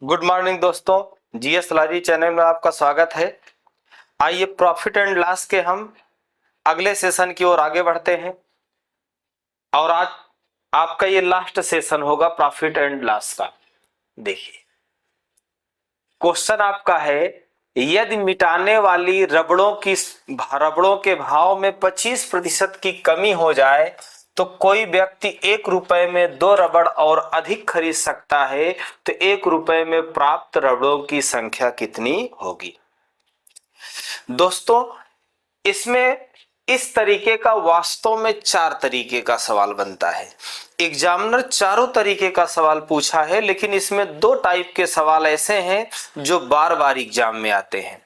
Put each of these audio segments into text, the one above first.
Good morning दोस्तों, GS लारी channel में आपका स्वागत है। आइए प्रॉफिट एंड लॉस के हम अगले सेशन की ओर आगे बढ़ते हैं और आज आपका ये लास्ट सेशन होगा प्रॉफिट एंड लॉस का। देखिए क्वेश्चन आपका है, यदि मिटाने वाली रबड़ों के भाव में 25% की कमी हो जाए तो कोई व्यक्ति 1 रुपए में 2 रबड़ और अधिक खरीद सकता है, तो 1 रुपए में प्राप्त रबड़ों की संख्या कितनी होगी। दोस्तों इसमें इस तरीके का वास्तव में 4 तरीके का सवाल बनता है। एग्जामिनर चारों तरीके का सवाल पूछा है, लेकिन इसमें 2 टाइप के सवाल ऐसे हैं जो बार बार एग्जाम में आते हैं।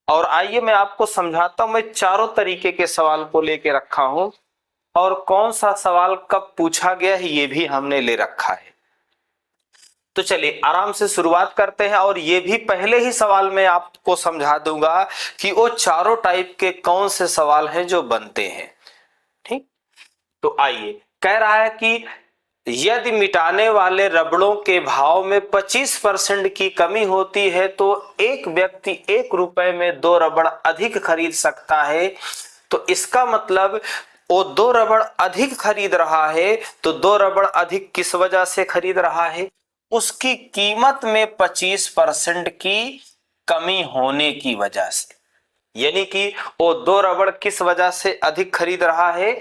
और आइए मैं आपको समझाता हूं, मैं चारों तरीके के सवाल को लेके रखा हूं और कौन सा सवाल कब पूछा गया है ये भी हमने ले रखा है। तो चलिए आराम से शुरुआत करते हैं और ये भी पहले ही सवाल में आपको समझा दूंगा कि वो चारों टाइप के कौन से सवाल हैं जो बनते हैं। ठीक, तो आइए, कह रहा है कि यदि मिटाने वाले रबड़ों के भाव में 25% की कमी होती है तो एक व्यक्ति 1 रुपए में 2 रबड़ अधिक खरीद सकता है। तो इसका मतलब वो 2 रबड़ अधिक खरीद रहा है, तो 2 रबड़ अधिक किस वजह से खरीद रहा है? उसकी कीमत में 25% की कमी होने की वजह से। यानी कि वो 2 रबड़ किस वजह से अधिक खरीद रहा है?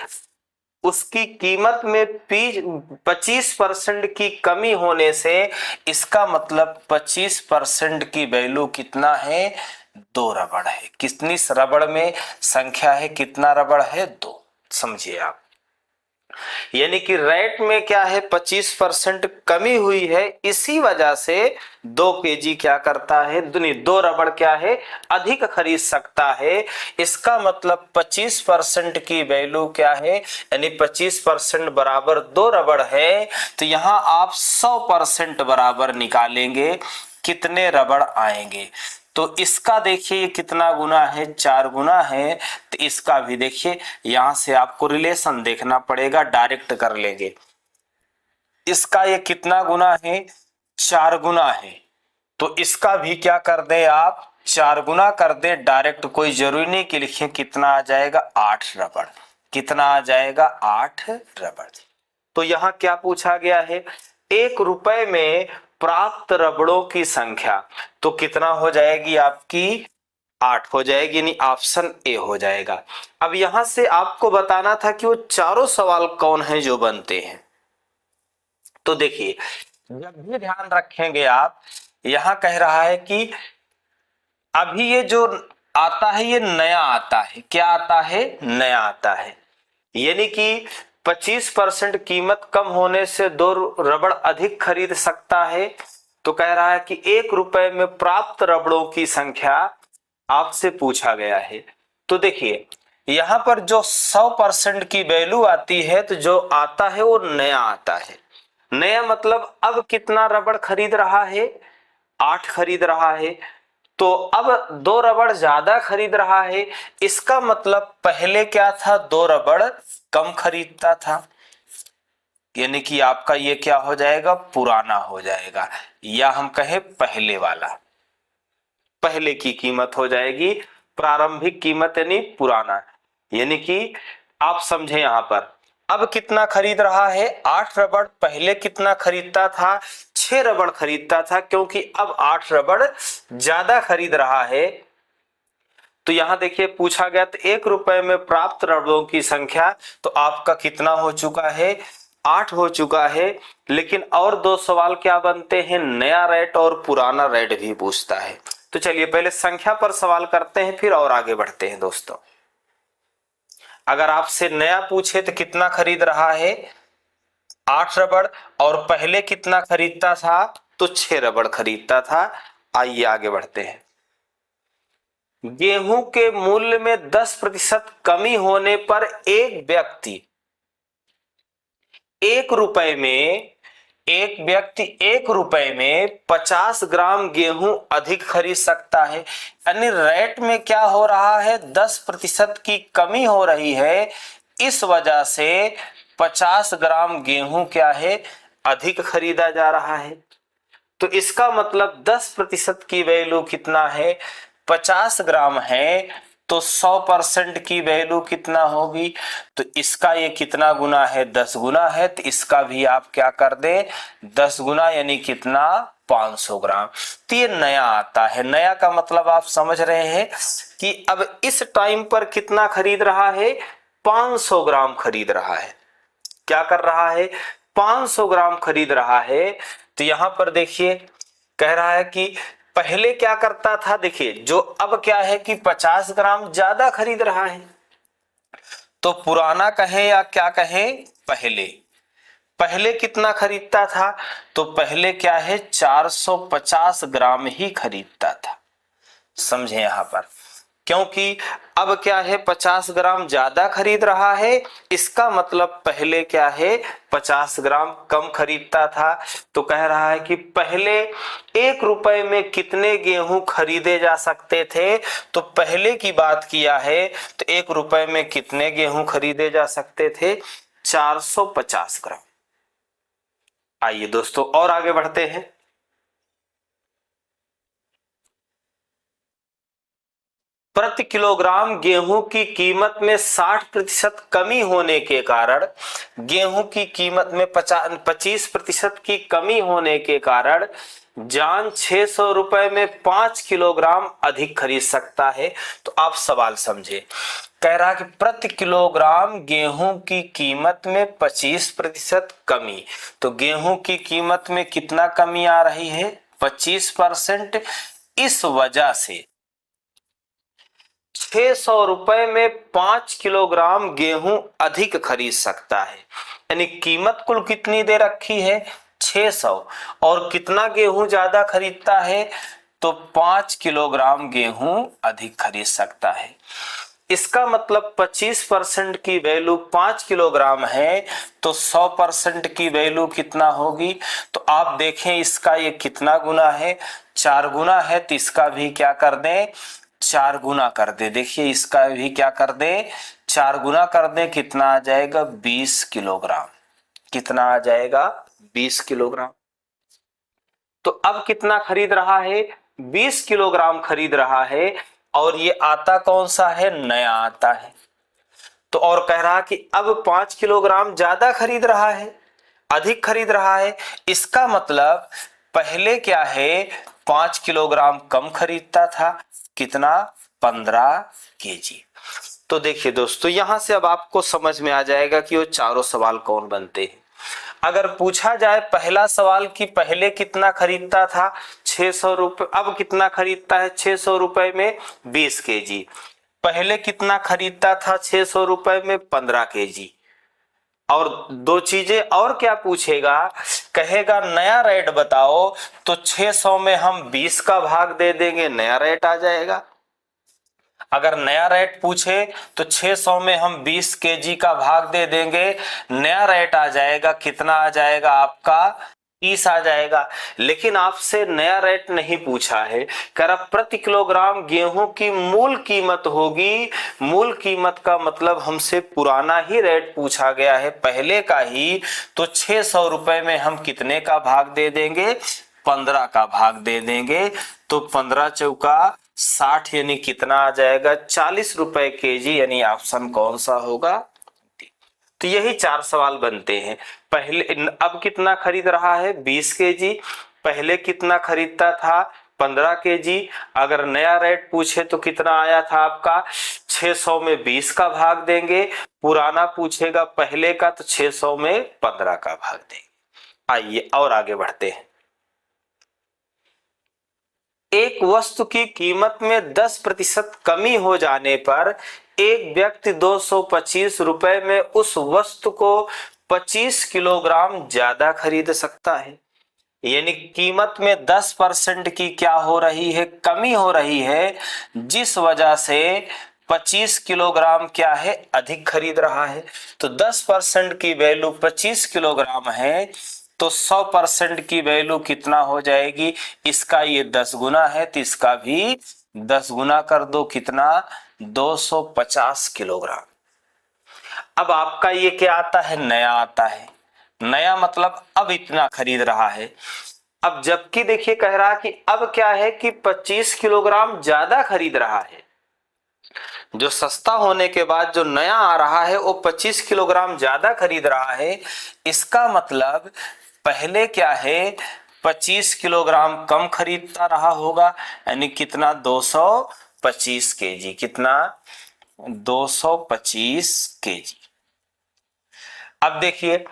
उसकी कीमत में 25% की कमी होने से। इसका मतलब 25% की वैल्यू कितना है? 2 रबड़ है। कितनी रबड़ में संख्या है? कितना रबड़ है? 2। समझिए आप, यानी कि रेट में क्या है? 25% कमी हुई है, इसी वजह से 2 केजी क्या करता है? 2 रबड़ क्या है? अधिक खरीद सकता है। इसका मतलब 25% की वैल्यू क्या है? यानी 25% बराबर 2 रबड़ है। तो यहां आप 100% बराबर निकालेंगे, कितने रबड़ आएंगे? तो इसका देखिए कितना गुना है? 4 गुना है। तो इसका भी देखिए, यहां से आपको रिलेशन देखना पड़ेगा, डायरेक्ट कर लेंगे। इसका ये कितना गुना है? 4 गुना है। तो इसका भी क्या कर दे आप? 4 गुना कर दे डायरेक्ट, कोई जरूरी नहीं कि लिखें। कितना आ जाएगा? 8 रबड़। कितना आ जाएगा? 8 रबड़। तो यहां क्या पूछा गया है? 1 रुपए में प्राप्त रबड़ों की संख्या। तो कितना हो जाएगी आपकी? 8 हो जाएगी, यानी ऑप्शन ए हो जाएगा। अब यहां से आपको बताना था कि वो चारों सवाल कौन है जो बनते हैं। तो देखिए, जब भी ध्यान रखेंगे आप, यहां कह रहा है कि अभी ये जो आता है ये नया आता है। क्या आता है? नया आता है। यानी कि 25% कीमत कम होने से 2 रबड़ अधिक खरीद सकता है। तो कह रहा है कि 1 रुपए में प्राप्त रबड़ों की संख्या आपसे पूछा गया है। तो देखिए यहां पर जो 100% की वैल्यू आती है, तो जो आता है वो नया आता है। नया मतलब अब कितना रबड़ खरीद रहा है? 8 खरीद रहा है। तो अब 2 रबड़ ज्यादा खरीद रहा है। इसका मतलब पहले क्या था? 2 रबड़ कम खरीदता था। यानी कि आपका ये क्या हो जाएगा? पुराना हो जाएगा, या हम कहें पहले वाला। पहले की कीमत हो जाएगी प्रारंभिक कीमत, यानी पुराना। यानी कि आप समझे यहां पर, अब कितना खरीद रहा है? 8 रबड़। पहले कितना खरीदता था? 6 रबड़ खरीदता था, क्योंकि अब 8 रबड़ ज्यादा खरीद रहा है। तो यहां देखिए पूछा गया, तो 1 रुपए में प्राप्त रबड़ों की संख्या। तो आपका कितना हो चुका है? 8 हो चुका है। लेकिन और 2 सवाल क्या बनते हैं? नया रेट और पुराना रेट भी पूछता है। तो चलिए पहले संख्या पर सवाल करते हैं, फिर और आगे बढ़ते हैं। दोस्तों अगर आपसे नया पूछे तो कितना खरीद रहा है? 8 रबड़। और पहले कितना खरीदता था? तो 6 रबड़ खरीदता था। आइए आगे बढ़ते हैं। गेहूं के मूल्य में 10% कमी होने पर एक व्यक्ति 1 रुपए में 1 रुपए में 50 ग्राम गेहूं अधिक खरीद सकता है। यानी रेट में क्या हो रहा है? 10% की कमी हो रही है। इस वजह से 50 ग्राम गेहूं क्या है? अधिक खरीदा जा रहा है। तो इसका मतलब 10% की वैल्यू कितना है, 50 ग्राम है, तो 100% की वैल्यू कितना होगी, तो इसका ये कितना गुना है, 10 गुना है, तो इसका भी आप क्या कर दे, 10 गुना यानी कितना, 500 ग्राम। तो ये नया आता है। नया का मतलब आप समझ रहे हैं कि अब इस टाइम पर कितना खरीद रहा है, 500 ग्राम खरीद रहा है। क्या कर रहा है, 500 ग्राम खरीद रहा है। तो यहां पर देखिए कह रहा है कि पहले क्या करता था, देखिए जो अब क्या है कि 50 ग्राम ज्यादा खरीद रहा है। तो पुराना कहें या क्या कहें, पहले पहले कितना खरीदता था, तो पहले क्या है 450 ग्राम ही खरीदता था। समझे यहां पर, क्योंकि अब क्या है 50 ग्राम ज्यादा खरीद रहा है, इसका मतलब पहले क्या है 50 ग्राम कम खरीदता था। तो कह रहा है कि पहले 1 रुपए में कितने गेहूं खरीदे जा सकते थे, तो पहले की बात किया है, तो 1 रुपए में कितने गेहूं खरीदे जा सकते थे, 450 ग्राम। आइए दोस्तों और आगे बढ़ते हैं। प्रति किलोग्राम गेहूं की कीमत में 60% कमी होने के कारण, गेहूं की कीमत में 25% की कमी होने के कारण जान 600 रुपए में 5 किलोग्राम अधिक खरीद सकता है। तो आप सवाल समझे, कह रहा कि प्रति किलोग्राम गेहूं की कीमत में 25% कमी। तो गेहूं की कीमत में कितना कमी आ रही है, 25%। इस वजह से 600 रुपए में 5 किलोग्राम गेहूं अधिक खरीद सकता है। यानी कीमत कुल कितनी दे रखी है, 600, और कितना गेहूं ज्यादा खरीदता है, तो 5 किलोग्राम गेहूं अधिक खरीद सकता है। इसका मतलब 25% की वैल्यू 5 किलोग्राम है, तो 100% की वैल्यू कितना होगी, तो आप देखें इसका ये कितना गुना है, 4 गुना है, तो इसका भी क्या कर दें, 4 गुना कर दे। देखिए इसका भी क्या कर दे, 4 गुना कर दे, कितना आ जाएगा, 20 किलोग्राम। कितना आ जाएगा, 20 किलोग्राम। तो अब कितना खरीद रहा है, 20 किलोग्राम खरीद रहा है, और ये आता कौन सा है, नया आता है। तो और कह रहा कि अब 5 किलोग्राम ज्यादा खरीद रहा है, अधिक खरीद रहा है। इसका मतलब पहले क्या है 5 किलोग्राम कम खरीदता था, कितना, 15 केजी। तो देखिए दोस्तों यहां से अब आपको समझ में आ जाएगा कि वो चारों सवाल कौन बनते हैं। अगर पूछा जाए पहला सवाल कि पहले कितना खरीदता था, 600 रुपए, अब कितना खरीदता है 600 रुपए में 20 केजी, पहले कितना खरीदता था 600 रुपए में 15 केजी। और दो चीजें और क्या पूछेगा, कहेगा नया रेट बताओ, तो 600 में हम 20 का भाग दे देंगे, नया रेट आ जाएगा। अगर नया रेट पूछे तो 600 में हम 20 केजी का भाग दे देंगे, नया रेट आ जाएगा, कितना आ जाएगा आपका, 30 आ जाएगा। लेकिन आपसे नया रेट नहीं पूछा है, कह रहा प्रति किलोग्राम गेहूं की मूल कीमत होगी। मूल कीमत का मतलब हमसे पुराना ही रेट पूछा गया है, पहले का ही। तो 600 रुपए में हम कितने का भाग दे देंगे, 15 का भाग दे देंगे। तो 15 चौका 60 यानी कितना आ जाएगा, 40 रुपए केजी, यानी ऑप्शन कौन सा होगा। तो यही 4 सवाल बनते हैं। पहले अब कितना खरीद रहा है, 20 केजी, पहले कितना खरीदता था, 15 केजी। अगर नया रेट पूछे तो कितना आया था आपका, 600 में 20 का भाग देंगे। पुराना पूछेगा पहले का, तो 600 में 15 का भाग देंगे। आइए और आगे बढ़ते हैं। एक वस्तु की कीमत में 10% कमी हो जाने पर एक व्यक्ति 225 रुपए में उस वस्तु को 25 किलोग्राम ज्यादा खरीद सकता है। यानी कीमत में 10% की क्या हो रही है, कमी हो रही है, जिस वजह से 25 किलोग्राम क्या है, अधिक खरीद रहा है। तो 10% की वैल्यू 25 किलोग्राम है, तो 100% की वैल्यू कितना हो जाएगी, इसका ये 10 गुना है, तो इसका भी 10 गुना कर दो, कितना, 250 किलोग्राम। अब आपका ये क्या आता है, नया आता है। नया मतलब अब इतना खरीद रहा है। अब जबकि देखिए कह रहा कि अब क्या है कि 25 किलोग्राम ज्यादा खरीद रहा है, जो सस्ता होने के बाद जो नया आ रहा है वो 25 किलोग्राम ज्यादा खरीद रहा है। इसका मतलब पहले क्या है, 25 किलोग्राम कम खरीदता रहा होगा, यानी कितना 225 केजी, कितना 225 केजी। अब देखिए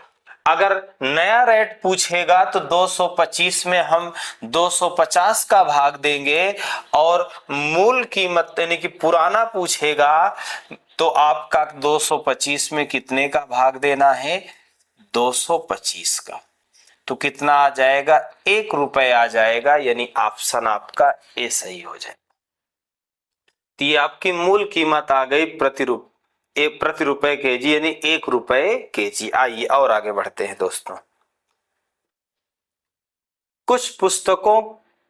अगर नया रेट पूछेगा तो 225 में हम 250 का भाग देंगे, और मूल कीमत यानी कि पुराना पूछेगा तो आपका 225 में कितने का भाग देना है, 225 का। तो कितना आ जाएगा, 1 रुपए आ जाएगा, यानी ऑप्शन आपका ए सही हो जाएगा। तो ये आपकी मूल कीमत आ गई प्रति रुपए केजी, यानी 1 रुपए केजी। आइए और आगे बढ़ते हैं दोस्तों। कुछ पुस्तकों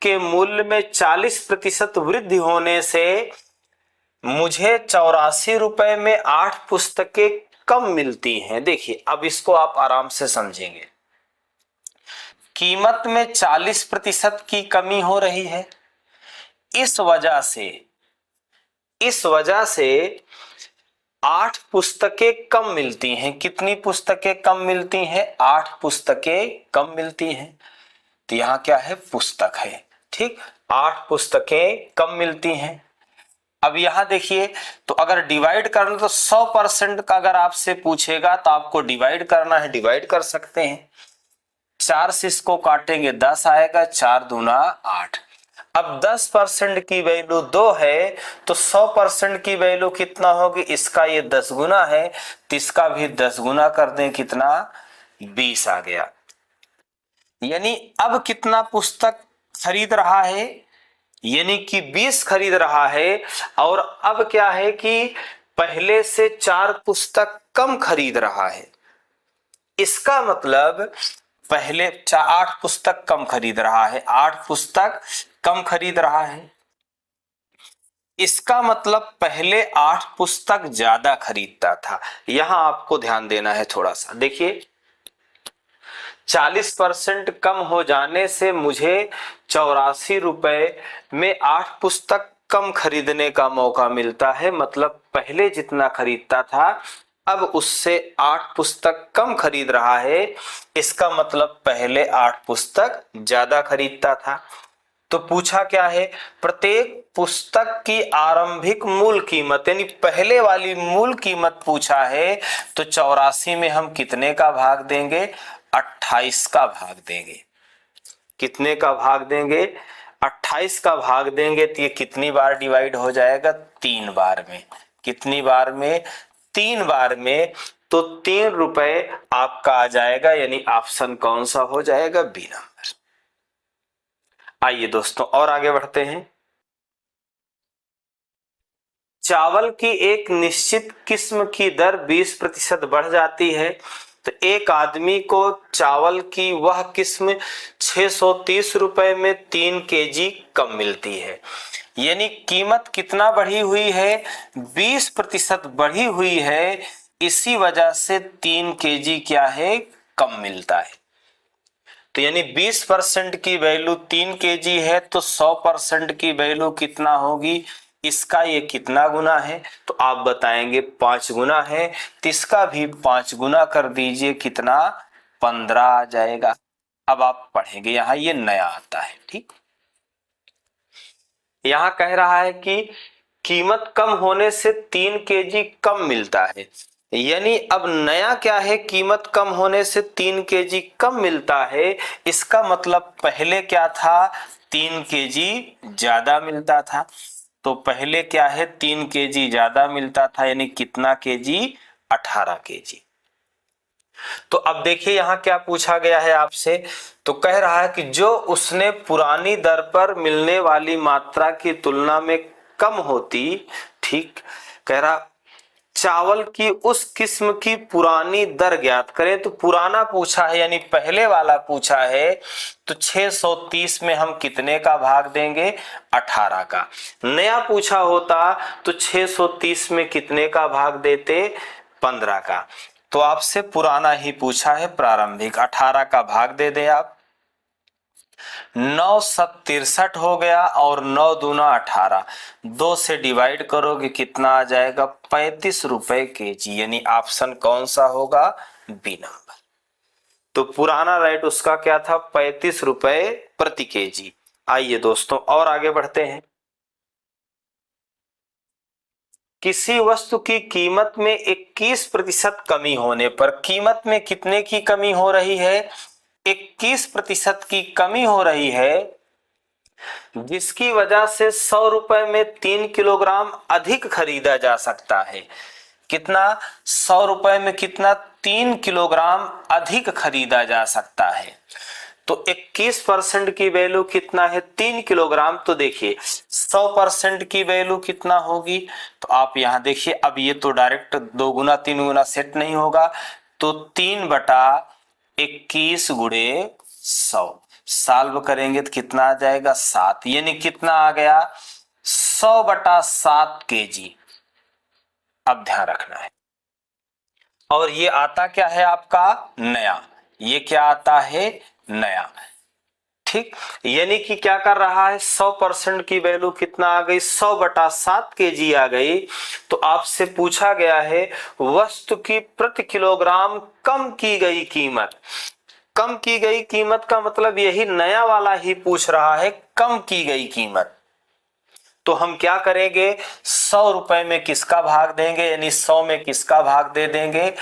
के मूल्य में 40% वृद्धि होने से मुझे 84 रुपए में 8 पुस्तकें कम मिलती हैं। देखिए अब इसको आप आराम से समझेंगे। कीमत में 40% की कमी हो रही है, इस वजह से 8 पुस्तकें कम मिलती हैं। कितनी पुस्तकें कम मिलती हैं, 8 पुस्तकें कम मिलती हैं। तो यहां क्या है, पुस्तक है, ठीक, 8 पुस्तकें कम मिलती हैं। अब यहां देखिए, तो अगर डिवाइड करना तो 100% का अगर आपसे पूछेगा तो आपको डिवाइड करना है, डिवाइड कर सकते हैं। 4 से इसको काटेंगे 10 आएगा, 4 दूना 8। अब 10% की वैल्यू 2 है तो 100% की वैल्यू कितना होगी, इसका ये 10 गुना है तो इसका भी 10 गुना कर दें, कितना 20 आ गया। यानी अब कितना पुस्तक खरीद रहा है, यानी कि 20 खरीद रहा है। और अब क्या है कि पहले से 4 पुस्तक कम खरीद रहा है। इसका मतलब पहले 8 पुस्तक कम खरीद रहा है, 8 पुस्तक कम खरीद रहा है। इसका मतलब पहले 8 पुस्तक ज्यादा खरीदता था। यहां आपको ध्यान देना है थोड़ा सा। देखिए 40% कम हो जाने से मुझे 84 रुपए में 8 पुस्तक कम खरीदने का मौका मिलता है। मतलब पहले जितना खरीदता था अब उससे 8 पुस्तक कम खरीद रहा है। इसका मतलब पहले 8 पुस्तक ज्यादा खरीदता था। तो पूछा क्या है, प्रत्येक पुस्तक की आरंभिक मूल कीमत, यानी पहले वाली मूल कीमत पूछा है। तो 84 में हम कितने का भाग देंगे, 28 का भाग देंगे। कितने का भाग देंगे, 28 का भाग देंगे। तो ये कितनी बार डिवाइड हो जाएगा, 3 बार में। कितनी बार में, 3 बार में। तो 3 रुपए आपका आ जाएगा, यानी ऑप्शन कौन सा हो जाएगा, बी नंबर। आइए दोस्तों और आगे बढ़ते हैं। चावल की एक निश्चित किस्म की दर 20% बढ़ जाती है तो एक आदमी को चावल की वह किस्म 630 रुपए में 3 केजी कम मिलती है। यानी कीमत कितना बढ़ी हुई है, 20% बढ़ी हुई है। इसी वजह से 3 केजी क्या है, कम मिलता है। तो यानी 20% की वैल्यू 3 केजी है तो 100% की वैल्यू कितना होगी, इसका ये कितना गुना है, तो आप बताएंगे 5 गुना है। तो इसका भी 5 गुना कर दीजिए, कितना 15 आ जाएगा। अब आप पढ़ेंगे, यहां ये नया आता है, ठीक। यहां कह रहा है कि कीमत कम होने से 3 केजी कम मिलता है। यानी अब नया क्या है, कीमत कम होने से 3 केजी कम मिलता है। इसका मतलब पहले क्या था, 3 केजी ज्यादा मिलता था। तो पहले क्या है, 3 केजी ज्यादा मिलता था, यानी कितना केजी, 18 केजी। तो अब देखिए यहां क्या पूछा गया है आपसे। तो कह रहा है कि जो उसने पुरानी दर पर मिलने वाली मात्रा की तुलना में कम होती, ठीक, कह रहा चावल की उस किस्म की पुरानी दर ज्ञात करें। तो पुराना पूछा है, यानी पहले वाला पूछा है। तो 630 में हम कितने का भाग देंगे, 18 का। नया पूछा होता तो 630 में कितने का भाग देते, 15 का। तो आपसे पुराना ही पूछा है, प्रारंभिक 18 का भाग दे दें आप। 9 7 63 हो गया और 9 दूना 18, 2 से डिवाइड करोगे कितना आ जाएगा 35 रुपए केजी, यानी ऑप्शन कौन सा होगा, बी नंबर। तो पुराना रेट उसका क्या था, 35 रुपए प्रति केजी। आइए दोस्तों और आगे बढ़ते हैं। किसी वस्तु की कीमत में 21% कमी होने पर, कीमत में कितने की कमी हो रही है, 21% की कमी हो रही है, जिसकी वजह से 100 रुपए में 3 किलोग्राम अधिक खरीदा जा सकता है। कितना, 100 रुपए में कितना, 3 किलोग्राम अधिक खरीदा जा सकता है। तो 21% की वैल्यू कितना है, 3 किलोग्राम। तो देखिए 100% की वैल्यू कितना होगी, तो आप यहां देखिए, अब ये तो डायरेक्ट 2 गुना 3 गुना सेट नहीं होगा, तो 3/21 गुणे 100 सॉल्व करेंगे तो कितना आ जाएगा 7, यानी कितना आ गया 100/7 केजी। अब ध्यान रखना है, और ये आता क्या है आपका नया, ये क्या आता है नया, ठीक। यानी कि क्या कर रहा है, 100% की वैल्यू कितना आ गई, 100/7 केजी आ गई। तो आपसे पूछा गया है वस्तु की प्रति किलोग्राम कम की गई कीमत। कम की गई कीमत का मतलब यही नया वाला ही पूछ रहा है, कम की गई कीमत। तो हम क्या करेंगे, 100 रुपए में किसका भाग देंगे, यानी 100 में किसका भाग दे देंगे,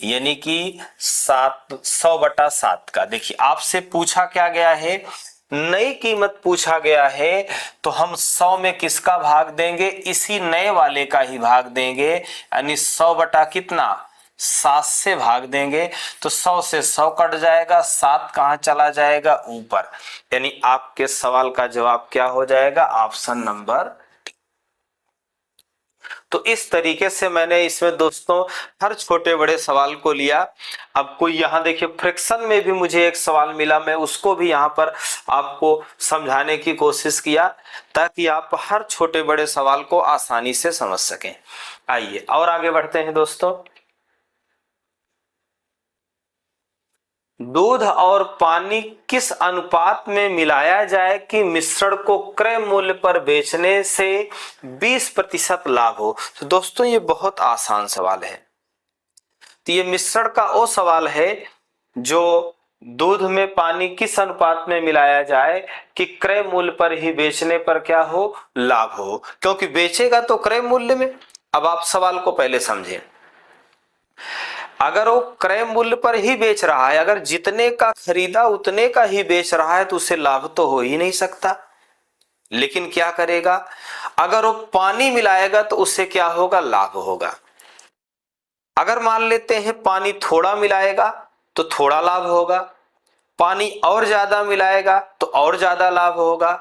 यानी कि 100/7 का। देखिए आपसे पूछा क्या गया है, नई कीमत पूछा गया है, तो हम 100 में किसका भाग देंगे, इसी नए वाले का ही भाग देंगे, यानी 100 बटा कितना 7 से भाग देंगे। तो 100 से 100 कट जाएगा, 7 कहां चला जाएगा ऊपर, यानी आपके सवाल का जवाब क्या हो जाएगा, ऑप्शन नंबर। तो इस तरीके से मैंने इसमें दोस्तों हर छोटे बड़े सवाल को लिया। अब कोई यहाँ देखिए फ्रैक्शन में भी मुझे एक सवाल मिला, मैं उसको भी यहाँ पर आपको समझाने की कोशिश किया ताकि आप हर छोटे बड़े सवाल को आसानी से समझ सकें। आइए और आगे बढ़ते हैं दोस्तों। दूध और पानी किस अनुपात में मिलाया जाए कि मिश्रण को क्रय मूल्य पर बेचने से 20% लाभ हो। तो दोस्तों ये बहुत आसान सवाल है। तो ये मिश्रण का वो सवाल है जो दूध में पानी किस अनुपात में मिलाया जाए कि क्रय मूल्य पर ही बेचने पर क्या हो, लाभ हो, क्योंकि बेचेगा तो क्रय मूल्य में। अब आप सवाल को पहले समझें, अगर वो क्रय मूल्य पर ही बेच रहा है, अगर जितने का खरीदा उतने का ही बेच रहा है, तो उसे लाभ तो हो ही नहीं सकता। लेकिन क्या करेगा, अगर वो पानी मिलाएगा तो उससे क्या होगा, लाभ होगा। अगर मान लेते हैं पानी थोड़ा मिलाएगा तो थोड़ा लाभ होगा, पानी और ज्यादा मिलाएगा तो और ज्यादा लाभ होगा।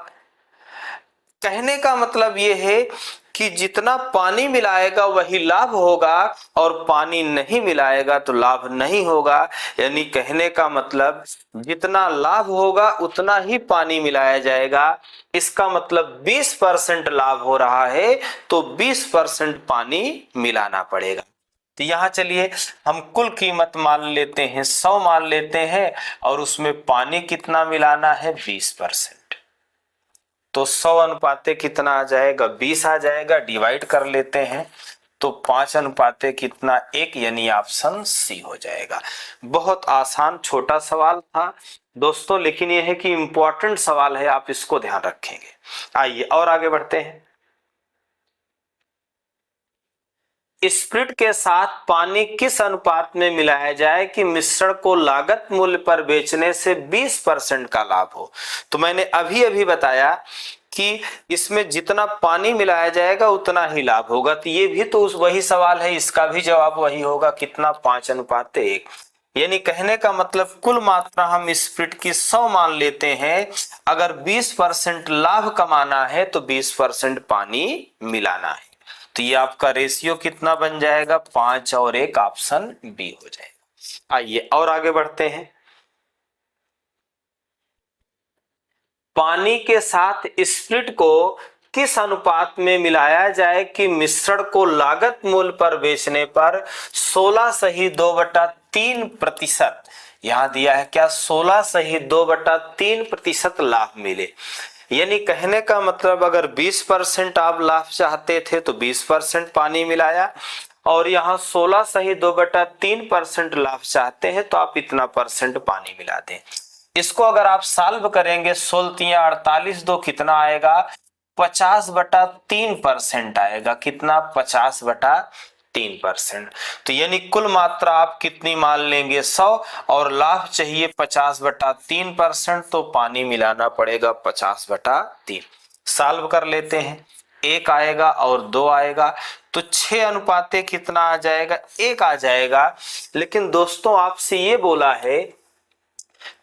कहने का मतलब ये है कि जितना पानी मिलाएगा वही लाभ होगा और पानी नहीं मिलाएगा तो लाभ नहीं होगा। यानी कहने का मतलब जितना लाभ होगा उतना ही पानी मिलाया जाएगा। इसका मतलब 20% लाभ हो रहा है तो 20% पानी मिलाना पड़ेगा। तो यहाँ चलिए हम कुल कीमत मान लेते हैं, 100 मान लेते हैं, और उसमें पानी कितना मिलाना है, 20%। तो 100 अनुपाते कितना आ जाएगा, 20 आ जाएगा। डिवाइड कर लेते हैं तो 5 अनुपाते कितना, 1, यानी ऑप्शन सी हो जाएगा। बहुत आसान छोटा सवाल था दोस्तों, लेकिन यह है कि इंपॉर्टेंट सवाल है, आप इसको ध्यान रखेंगे। आइए और आगे बढ़ते हैं। स्प्रिट के साथ पानी किस अनुपात में मिलाया जाए कि मिश्रण को लागत मूल्य पर बेचने से 20% का लाभ हो। तो मैंने अभी अभी बताया कि इसमें जितना पानी मिलाया जाएगा उतना ही लाभ होगा। तो ये भी तो वही सवाल है, इसका भी जवाब वही होगा, कितना, 5:1। यानी कहने का मतलब कुल मात्रा हम स्प्रिट की 100 मान लेते हैं, अगर 20% लाभ कमाना है तो 20% पानी मिलाना है। तो ये आपका रेशियो कितना बन जाएगा, 5 और 1, ऑप्शन बी हो जाएगा। आइए और आगे बढ़ते हैं। पानी के साथ स्प्रिट को किस अनुपात में मिलाया जाए कि मिश्रण को लागत मूल्य पर बेचने पर 16 सही 2/3%, यहाँ दिया है क्या, 16 सही 2/3% लाभ मिले। यानी कहने का मतलब अगर 20% आप लाभ चाहते थे तो 20% पानी मिलाया, और यहाँ 16 सही 2/3% लाभ चाहते हैं तो आप इतना परसेंट पानी मिला दें। इसको अगर आप सॉल्व करेंगे 16 48 दो कितना आएगा, 50/3% आएगा। कितना, 50/3%। तो यानी कुल मात्रा आप कितनी मान लेंगे, 100, और लाभ चाहिए 50/3%, तो पानी मिलाना पड़ेगा 50/3। सॉल्व कर लेते हैं, 1 आएगा और 2 आएगा, तो 6 अनुपाते कितना आ जाएगा, 1 आ जाएगा। लेकिन दोस्तों आपसे ये बोला है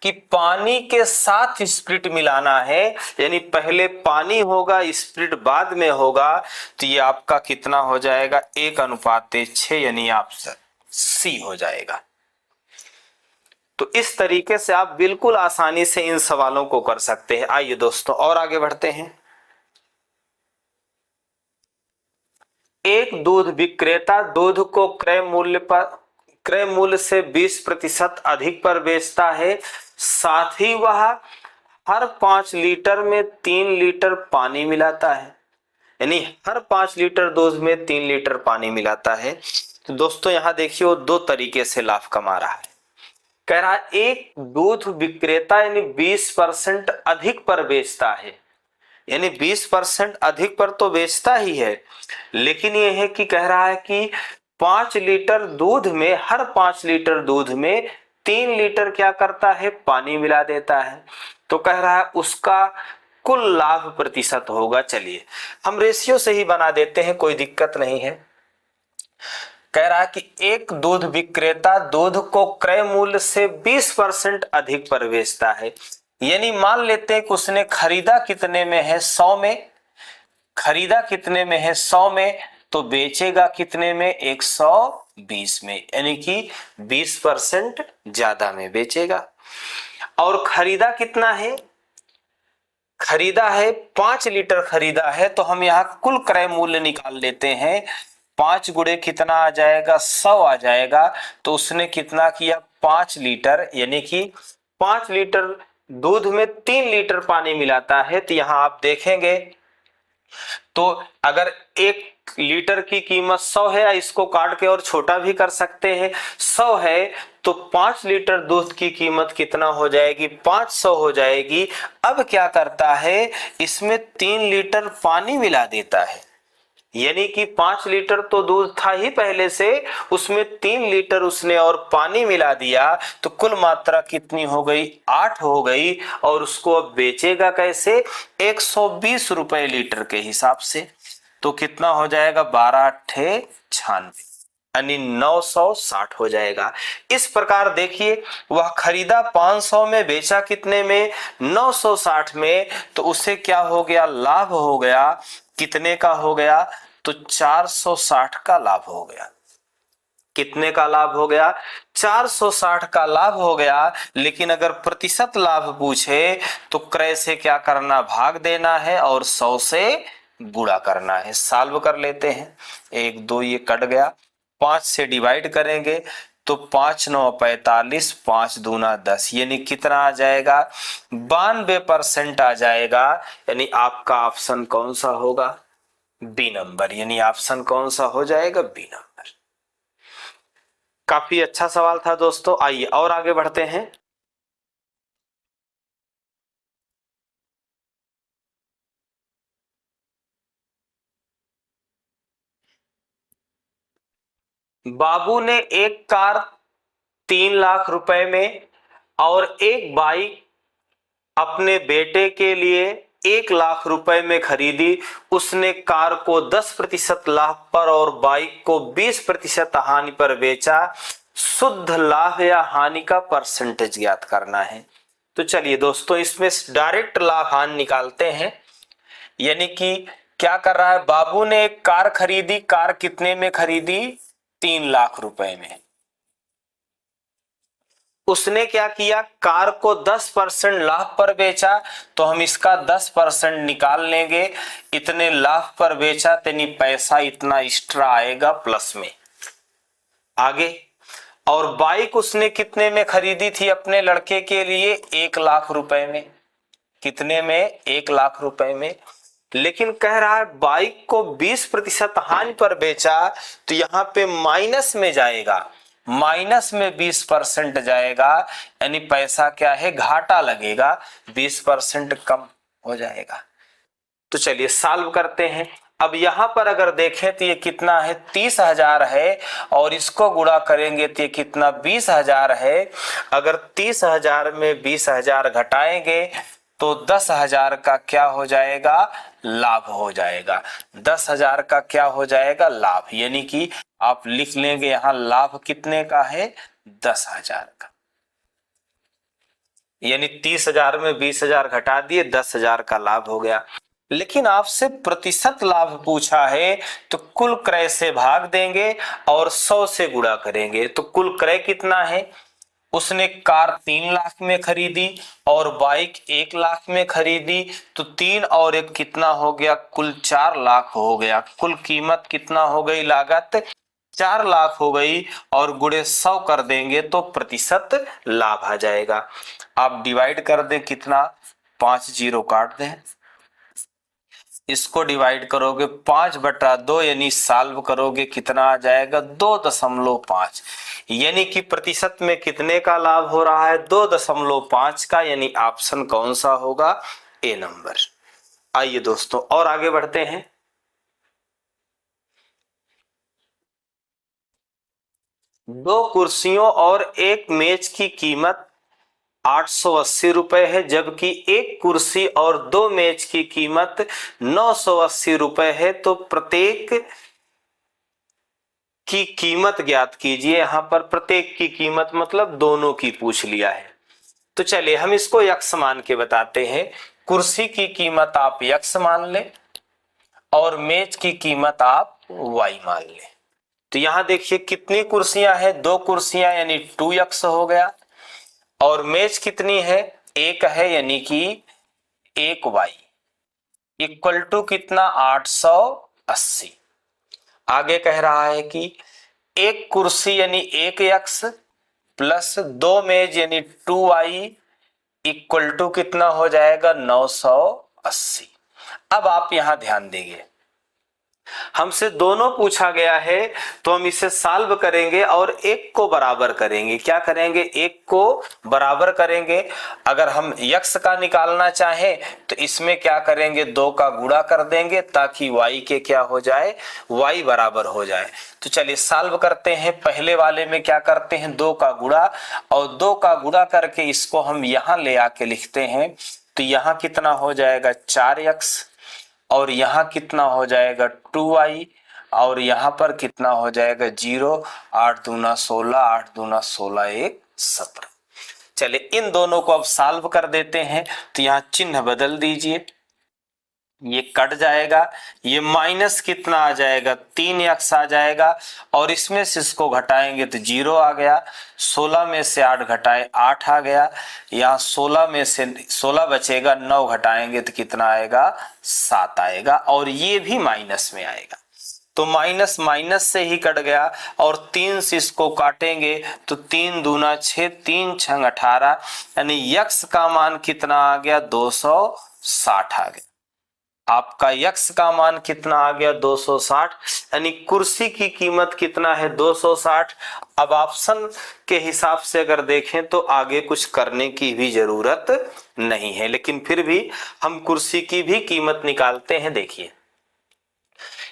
कि पानी के साथ स्प्रिट मिलाना है, यानी पहले पानी होगा स्प्रिट बाद में होगा, तो ये आपका कितना हो जाएगा, 1:6, यानी आप सी हो जाएगा। तो इस तरीके से आप बिल्कुल आसानी से इन सवालों को कर सकते हैं। आइए दोस्तों और आगे बढ़ते हैं। एक दूध विक्रेता दूध को क्रय मूल्य से 20% अधिक पर बेचता है, साथ ही वह हर 5 लीटर में 3 लीटर पानी मिलाता है, यानी हर 5 लीटर दूध में 3 लीटर पानी मिलाता है। तो दोस्तों यहां देखिए वो 2 तरीके से लाभ कमा रहा है। कह रहा है एक दूध विक्रेता यानी 20% अधिक पर बेचता है, यानी 20% अधिक पर तो बेचता ही है, लेकिन यह है कि कह रहा है कि 5 लीटर दूध में, हर 5 लीटर दूध में 3 लीटर क्या करता है, पानी मिला देता है। तो कह रहा है उसका कुल लाभ प्रतिशत होगा। चलिए हम रेशियो से ही बना देते हैं, कोई दिक्कत नहीं है। कह रहा है कि एक दूध विक्रेता दूध को क्रय मूल्य से 20% अधिक पर बेचता है, यानी मान लेते हैं कि उसने खरीदा कितने में है, 100 में, खरीदा कितने में है, 100 में, तो बेचेगा कितने में, 120 में, यानी कि 20% ज्यादा में बेचेगा। और खरीदा कितना है, खरीदा है 5 लीटर खरीदा है, तो हम यहाँ कुल क्रय मूल्य निकाल लेते हैं। 5 गुणे कितना आ जाएगा, 100 आ जाएगा। तो उसने कितना किया, 5 लीटर, यानी कि 5 लीटर दूध में 3 लीटर पानी मिलाता है। तो यहाँ आप देखेंगे तो अगर 1 लीटर की कीमत 100 है, इसको काट के और छोटा भी कर सकते हैं, 100 है तो 5 लीटर दूध की कीमत कितना हो जाएगी, 500 हो जाएगी। अब क्या करता है, इसमें 3 लीटर पानी मिला देता है, यानी कि 5 लीटर तो दूध था ही पहले से, उसमें 3 लीटर उसने और पानी मिला दिया, तो कुल मात्रा कितनी हो गई, 8 हो गई। और उसको अब बेचेगा कैसे, 120 रुपए लीटर के हिसाब से। तो कितना हो जाएगा, 12×8=96, यानी 960 हो जाएगा। इस प्रकार देखिए वह खरीदा 500 में, बेचा कितने में, 960 में, तो उसे क्या हो गया, लाभ हो गया। कितने का हो गया, तो 460 का लाभ हो गया। कितने का लाभ हो गया, 460 का लाभ हो गया। लेकिन अगर प्रतिशत लाभ पूछे तो क्रय से क्या करना, भाग देना है और 100 से गुणा करना है। सॉल्व कर लेते हैं, 1 2 ये कट गया, 5 से डिवाइड करेंगे तो 5 9 45, 5 दूना 10, यानी कितना आ जाएगा, 92% आ जाएगा। यानी आपका ऑप्शन कौन सा होगा, बी नंबर, यानी ऑप्शन कौन सा हो जाएगा, बी नंबर। काफी अच्छा सवाल था दोस्तों। आइए और आगे बढ़ते हैं। बाबू ने एक कार 3 लाख रुपए में और एक बाइक अपने बेटे के लिए 1 लाख रुपए में खरीदी। उसने कार को 10% लाभ पर और बाइक को 20% हानि पर बेचा। शुद्ध लाभ या हानि का परसेंटेज ज्ञात करना है। तो चलिए दोस्तों इसमें डायरेक्ट लाभ हानि निकालते हैं। यानी कि क्या कर रहा है, बाबू ने एक कार खरीदी, कार कितने में खरीदी, 3 लाख रुपए में। उसने क्या किया, कार को 10% लाभ पर बेचा, तो हम इसका 10% निकाल लेंगे। इतने लाभ पर बेचा, यानी पैसा इतना एक्स्ट्रा आएगा प्लस में। आगे और बाइक उसने कितने में खरीदी थी अपने लड़के के लिए? 1 लाख रुपए में। कितने में? 1 लाख रुपए में। लेकिन कह रहा है बाइक को 20% हानि पर बेचा, तो यहाँ पे माइनस में जाएगा, माइनस में 20% जाएगा, यानी पैसा क्या है? घाटा लगेगा, 20% कम हो जाएगा। तो चलिए सॉल्व करते हैं। अब यहां पर अगर देखें तो ये कितना है? 30,000 है, और इसको गुणा करेंगे तो ये कितना? 20,000 है। अगर 30,000 में 20,000 घटाएंगे तो 10,000 का क्या हो जाएगा? लाभ हो जाएगा। 10,000 का क्या हो जाएगा? लाभ। यानी कि आप लिख लेंगे यहां लाभ कितने का है? 10,000 का। यानी 30,000 में 20,000 घटा दिए, 10,000 का लाभ हो गया। लेकिन आपसे प्रतिशत लाभ पूछा है, तो कुल क्रय से भाग देंगे और 100 से गुणा करेंगे। तो कुल क्रय कितना है? उसने कार 3 लाख में खरीदी और बाइक 1 लाख में खरीदी, तो 3 और 1 कितना हो गया? कुल 4 लाख हो गया। कुल कीमत कितना हो गई? लागत 4 लाख हो गई, और गुणे 100 कर देंगे तो प्रतिशत लाभ आ जाएगा। आप डिवाइड कर दें कितना? 5 जीरो काट दें, इसको डिवाइड करोगे 5/2, यानी सॉल्व करोगे कितना आ जाएगा? 2.5। यानी कि प्रतिशत में कितने का लाभ हो रहा है? 2.5 का। यानी ऑप्शन कौन सा होगा? ए नंबर। आइए दोस्तों और आगे बढ़ते हैं। दो कुर्सियों और एक मेज की कीमत 880 रुपए है, जबकि एक कुर्सी और 2 मेज की कीमत 980 रुपए है। तो प्रत्येक की कीमत ज्ञात कीजिए। यहां पर प्रत्येक की कीमत मतलब दोनों की पूछ लिया है। तो चलिए हम इसको यक्स मान के बताते हैं। कुर्सी की कीमत आप यक्स मान लें और मेज की कीमत आप वाई मान लें। तो यहां देखिए कितनी कुर्सियां हैं? 2 कुर्सियां, यानी 2x हो गया। और मेज कितनी है? 1 है, यानी कि 1y इक्वल टू कितना? 880। आगे कह रहा है कि एक कुर्सी यानी 1x प्लस 2 मेज यानी 2y इक्वल टू कितना हो जाएगा? 980। अब आप यहां ध्यान देंगे, हमसे दोनों पूछा गया है, तो हम इसे सॉल्व करेंगे और एक को बराबर करेंगे। क्या करेंगे? एक को बराबर करेंगे। अगर हम यक्स का निकालना चाहें तो इसमें क्या करेंगे? 2 का गुणा कर देंगे ताकि y के क्या हो जाए? y बराबर हो जाए। तो चलिए सॉल्व करते हैं। पहले वाले में क्या करते हैं? 2 का गुणा, और 2 का गुणा करके इसको हम यहां ले आके लिखते हैं। तो यहां कितना हो जाएगा? 4x, और यहां कितना हो जाएगा? 2y, और यहां पर कितना हो जाएगा? 0। 8 दूना 16, 8 दूना 16, 1 17। चलिए इन दोनों को अब सॉल्व कर देते हैं। तो यहां चिन्ह बदल दीजिए, ये कट जाएगा, ये माइनस कितना आ जाएगा? 3x आ जाएगा, और इसमें से इसको घटाएंगे तो 0 आ गया। 16 में से 8 घटाए 8 आ गया। यहाँ 16 में से 16 बचेगा, 9 घटाएंगे तो कितना आएगा? 7 आएगा, और ये भी माइनस में आएगा। तो माइनस माइनस से ही कट गया, और 3 से इसको काटेंगे तो 3 दूना 6, 3 छंग 18, यानी यक्स का मान कितना आ गया? 260 आ गया। आपका यक्स का मान कितना आ गया? 260। यानी कुर्सी की कीमत कितना है? 260। अब ऑप्शन के हिसाब से अगर देखें तो आगे कुछ करने की भी जरूरत नहीं है, लेकिन फिर भी हम कुर्सी की भी कीमत निकालते हैं। देखिए,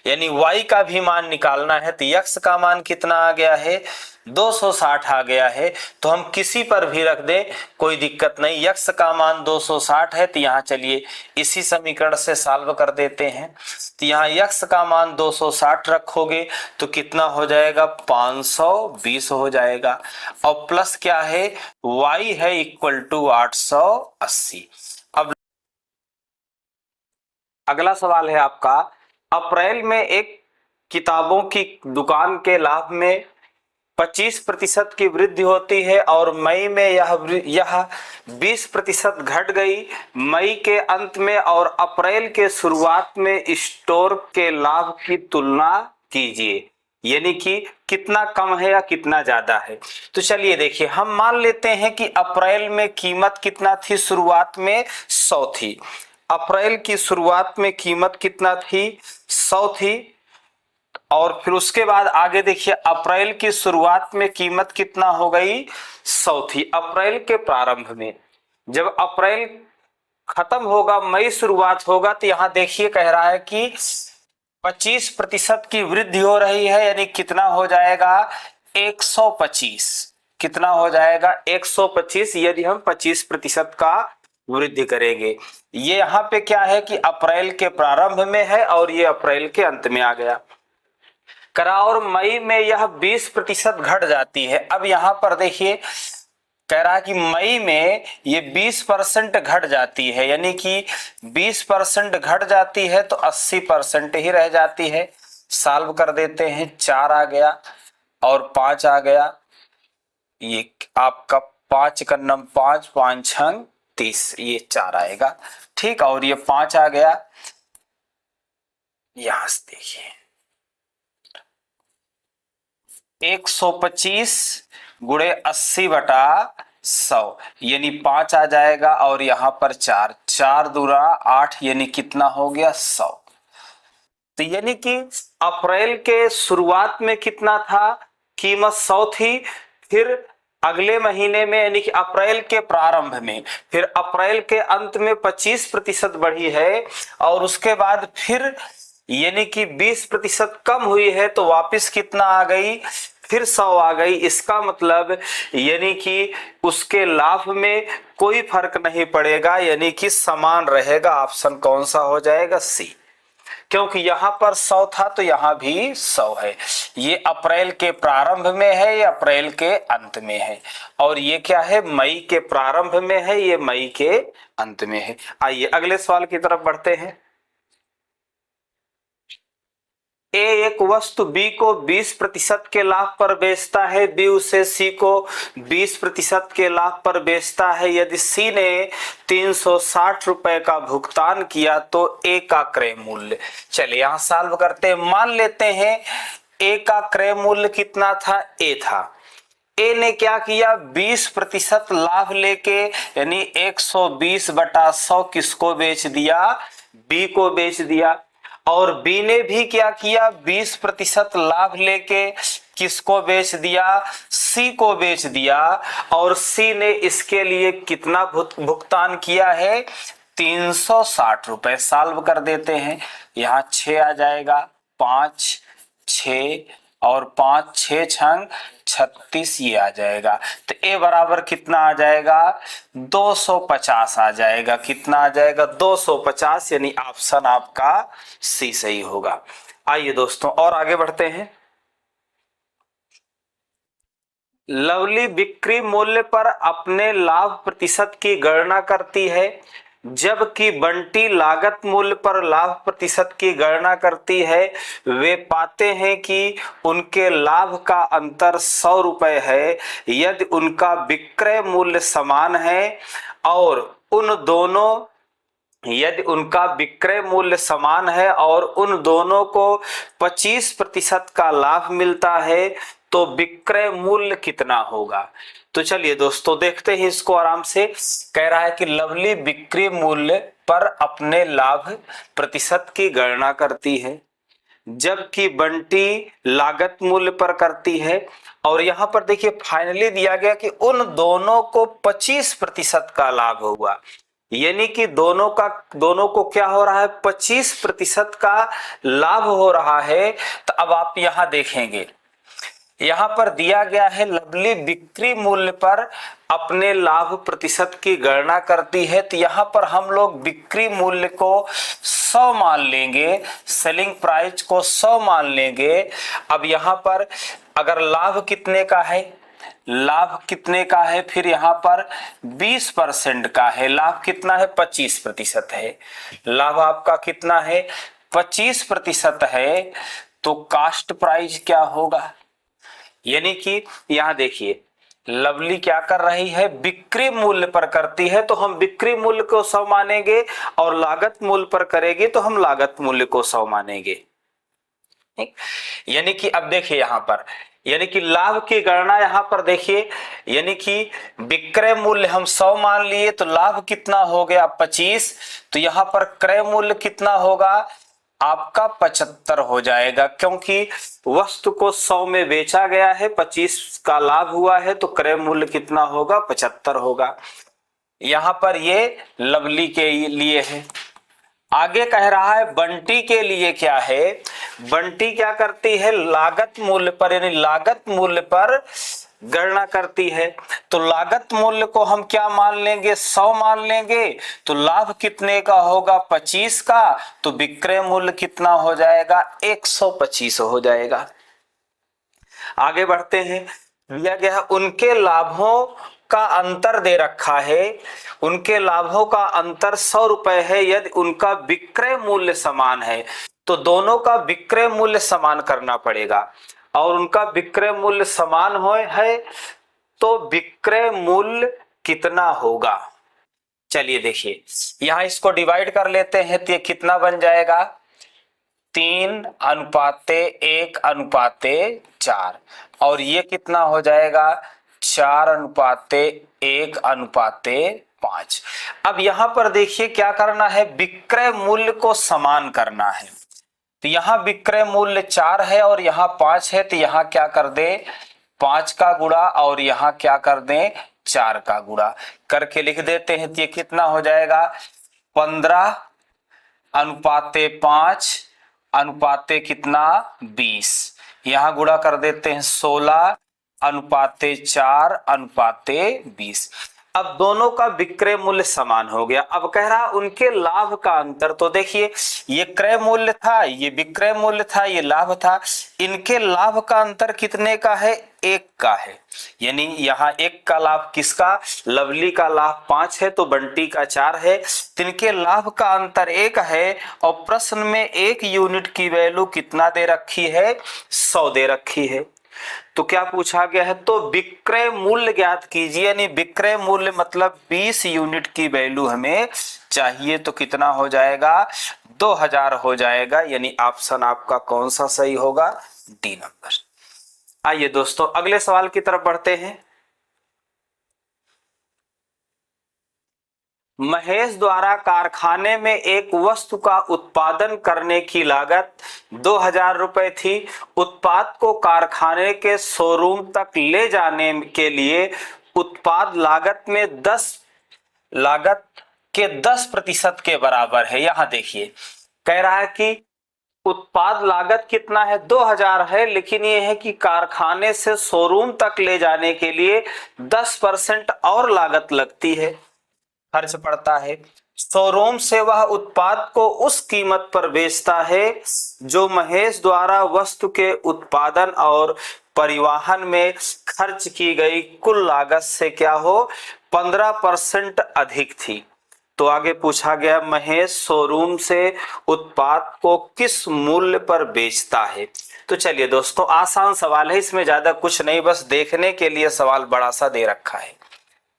यानी y का भी मान निकालना है, तो x का मान कितना आ गया है? 260 आ गया है। तो हम किसी पर भी रख दें, कोई दिक्कत नहीं। x का मान 260 है, तो यहाँ चलिए इसी समीकरण से सॉल्व कर देते हैं। तो यहाँ x का मान 260 रखोगे तो कितना हो जाएगा? 520 हो जाएगा, और प्लस क्या है? y है इक्वल टू 880। अब अगला सवाल है आपका, अप्रैल में एक किताबों की दुकान के लाभ में 25% की वृद्धि होती है, और मई में यह 20% घट गई। मई के अंत में और अप्रैल के शुरुआत में स्टोर के लाभ की तुलना कीजिए। यानी कि कितना कम है या कितना ज्यादा है। तो चलिए देखिए, हम मान लेते हैं कि अप्रैल में कीमत कितना थी, शुरुआत में 100 थी। अप्रैल की शुरुआत में कीमत कितना थी, 100 थी। और फिर उसके बाद आगे देखिए, अप्रैल की शुरुआत में कीमत कितना हो गई, 100 थी। अप्रैल के प्रारंभ में, जब अप्रैल खत्म होगा, मई शुरुआत होगा, तो यहां देखिए कह रहा है कि 25% की वृद्धि हो रही है, यानी कितना हो जाएगा, 125। कितना हो जाएगा, 125, यदि हम 25% का वृद्धि करेंगे। ये यहाँ पे क्या है कि अप्रैल के प्रारंभ में है और ये अप्रैल के अंत में आ गया करा, और मई में यह 20% घट जाती है। अब यहां पर देखिए कह रहा है कि मई में ये 20% घट जाती है, यानी कि 20% घट जाती है तो 80% ही रह जाती है। सॉल्व कर देते हैं, 4 आ गया और 5 आ गया। ये आपका 5 का नम 5, 5 छंग 30, ये 4 आएगा। ठीक, और ये 5 आ गया। यहां से देखिए 125 गुणे 80 बटा 100, यानी 5 आ जाएगा, और यहां पर 4, 4 दूना 8, यानी कितना हो गया, 100। तो यानी कि अप्रैल के शुरुआत में कितना था, कीमत 100 थी। फिर अगले महीने में यानी कि अप्रैल के प्रारंभ में, फिर अप्रैल के अंत में 25% बढ़ी है, और उसके बाद फिर यानी कि 20% कम हुई है, तो वापस कितना आ गई, फिर 100 आ गई। इसका मतलब यानी कि उसके लाभ में कोई फर्क नहीं पड़ेगा, यानी कि समान रहेगा। ऑप्शन कौन सा हो जाएगा, सी, क्योंकि यहां पर 100 था तो यहां भी 100 है। ये अप्रैल के प्रारंभ में है, ये अप्रैल के अंत में है, और ये क्या है, मई के प्रारंभ में है, ये मई के अंत में है। आइए अगले सवाल की तरफ बढ़ते हैं। ए एक वस्तु बी को 20% के लाभ पर बेचता है, बी उसे सी को 20% के लाभ पर बेचता है। यदि सी ने 360 रुपए का भुगतान किया तो ए का क्रय मूल्य। चलिए यहां सॉल्व करते हैं। मान लेते हैं ए का क्रय मूल्य कितना था, ए था। ए ने क्या किया, 20% लाभ लेके, यानी 120 बटा 100 किसको बेच दिया, बी को बेच दिया। और बी ने भी क्या किया, 20% लाभ लेके किसको बेच दिया, सी को बेच दिया। और सी ने इसके लिए कितना भुगतान किया है, 360 रुपए। सॉल्व कर देते हैं, यहाँ 6 आ जाएगा, 5, 6 और 5, 6 छंग 36, ये आ जाएगा। तो ए बराबर कितना आ जाएगा, 250 आ जाएगा। कितना आ जाएगा, 250, यानी ऑप्शन आपका सी सही होगा। आइए दोस्तों और आगे बढ़ते हैं। लवली बिक्री मूल्य पर अपने लाभ प्रतिशत की गणना करती है, जबकि बंटी लागत मूल्य पर लाभ प्रतिशत की गणना करती है। वे पाते हैं कि उनके लाभ का अंतर 100 रुपए है। यदि उनका विक्रय मूल्य समान है और उन दोनों यदि उनका विक्रय मूल्य समान है और उन दोनों को 25% का लाभ मिलता है, तो विक्रय मूल्य कितना होगा। तो चलिए दोस्तों देखते हैं इसको आराम से। कह रहा है कि लवली बिक्री मूल्य पर अपने लाभ प्रतिशत की गणना करती है, जबकि बंटी लागत मूल्य पर करती है। और यहां पर देखिए फाइनली दिया गया कि उन दोनों को 25% का लाभ होगा, यानी कि दोनों को क्या हो रहा है, 25% का लाभ हो रहा है। तो अब आप यहां देखेंगे, यहां पर दिया गया है लवली बिक्री मूल्य पर अपने लाभ प्रतिशत की गणना करती है। तो यहां पर हम लोग बिक्री मूल्य को 100 मान लेंगे, सेलिंग प्राइस को 100 मान लेंगे। अब यहां पर अगर लाभ कितने का है, लाभ कितने का है, फिर यहां पर 20% का है। लाभ कितना है, 25% है। लाभ आपका कितना है, 25% है। तो कास्ट प्राइस क्या होगा, यानी कि यहां देखिए लवली क्या कर रही है, बिक्री मूल्य पर करती है, तो हम बिक्री मूल्य को 100 मानेंगे, और लागत मूल्य पर करेगी तो हम लागत मूल्य को 100 मानेंगे। ठीक। यानी कि अब देखिए यहां पर, यानी कि लाभ की गणना यहां पर देखिए, यानी कि विक्रय मूल्य हम 100 मान लिए तो लाभ कितना हो गया 25, तो यहां पर क्रय मूल्य कितना होगा आपका 75 हो जाएगा, क्योंकि वस्तु को 100 में बेचा गया है, 25 का लाभ हुआ है, तो क्रय मूल्य कितना होगा 75 होगा। यहां पर ये लवली के लिए है। आगे कह रहा है बंटी के लिए क्या है, बंटी क्या करती है लागत मूल्य पर, यानी लागत मूल्य पर गणना करती है। तो लागत मूल्य को हम क्या मान लेंगे 100 मान लेंगे, तो लाभ कितने का होगा 25 का, तो विक्रय मूल्य कितना हो जाएगा 125 हो जाएगा। आगे बढ़ते हैं, दिया गया है उनके लाभों का अंतर दे रखा है, उनके लाभों का अंतर 100 रुपए है, यदि उनका विक्रय मूल्य समान है, तो दोनों का विक्रय मूल्य समान करना पड़ेगा, और उनका विक्रय मूल्य समान है तो विक्रय मूल्य कितना होगा। चलिए देखिए यहां इसको डिवाइड कर लेते हैं, तो ये कितना बन जाएगा 3:1:4, और ये कितना हो जाएगा 4:1:5। अब यहां पर देखिए क्या करना है, विक्रय मूल्य को समान करना है। तो यहां विक्रय मूल्य 4 है और यहां 5 है, तो यहां क्या कर दे 5 का गुणा और यहां क्या कर दें 4 का गुणा करके लिख देते हैं, तो ये कितना हो जाएगा 15:5 अनुपाते कितना 20, यहां गुणा कर देते हैं 16:4:20। अब दोनों का विक्रय मूल्य समान हो गया। अब कह रहा उनके लाभ का अंतर, तो देखिए ये क्रय मूल्य था, ये विक्रय मूल्य था, ये लाभ था, इनके लाभ का अंतर कितने का है 1 का है, यानी यहाँ 1 का लाभ किसका लवली का लाभ 5 है तो बंटी का 4 है, तिनके लाभ का अंतर 1 है, और प्रश्न में 1 यूनिट की वैल्यू कितना दे रखी है 100 दे रखी है। तो क्या पूछा गया है, तो विक्रय मूल्य ज्ञात कीजिए, यानी विक्रय मूल्य मतलब 20 यूनिट की वैल्यू हमें चाहिए, तो कितना हो जाएगा 2000 हो जाएगा, यानी ऑप्शन आपका कौन सा सही होगा डी नंबर। आइए दोस्तों अगले सवाल की तरफ बढ़ते हैं। महेश द्वारा कारखाने में एक वस्तु का उत्पादन करने की लागत 2000 रुपए थी। उत्पाद को कारखाने के शोरूम तक ले जाने के लिए उत्पाद लागत में 10% के बराबर है। यहां देखिए कह रहा है कि उत्पाद लागत कितना है 2000 है, लेकिन ये है कि कारखाने से शोरूम तक ले जाने के लिए 10% और लागत लगती है, खर्च पड़ता है। शोरूम से वह उत्पाद को उस कीमत पर बेचता है जो महेश द्वारा वस्तु के उत्पादन और परिवहन में खर्च की गई कुल लागत से क्या हो 15% अधिक थी। तो आगे पूछा गया महेश शोरूम से उत्पाद को किस मूल्य पर बेचता है। तो चलिए दोस्तों आसान सवाल है, इसमें ज्यादा कुछ नहीं, बस देखने के लिए सवाल बड़ा सा दे रखा है।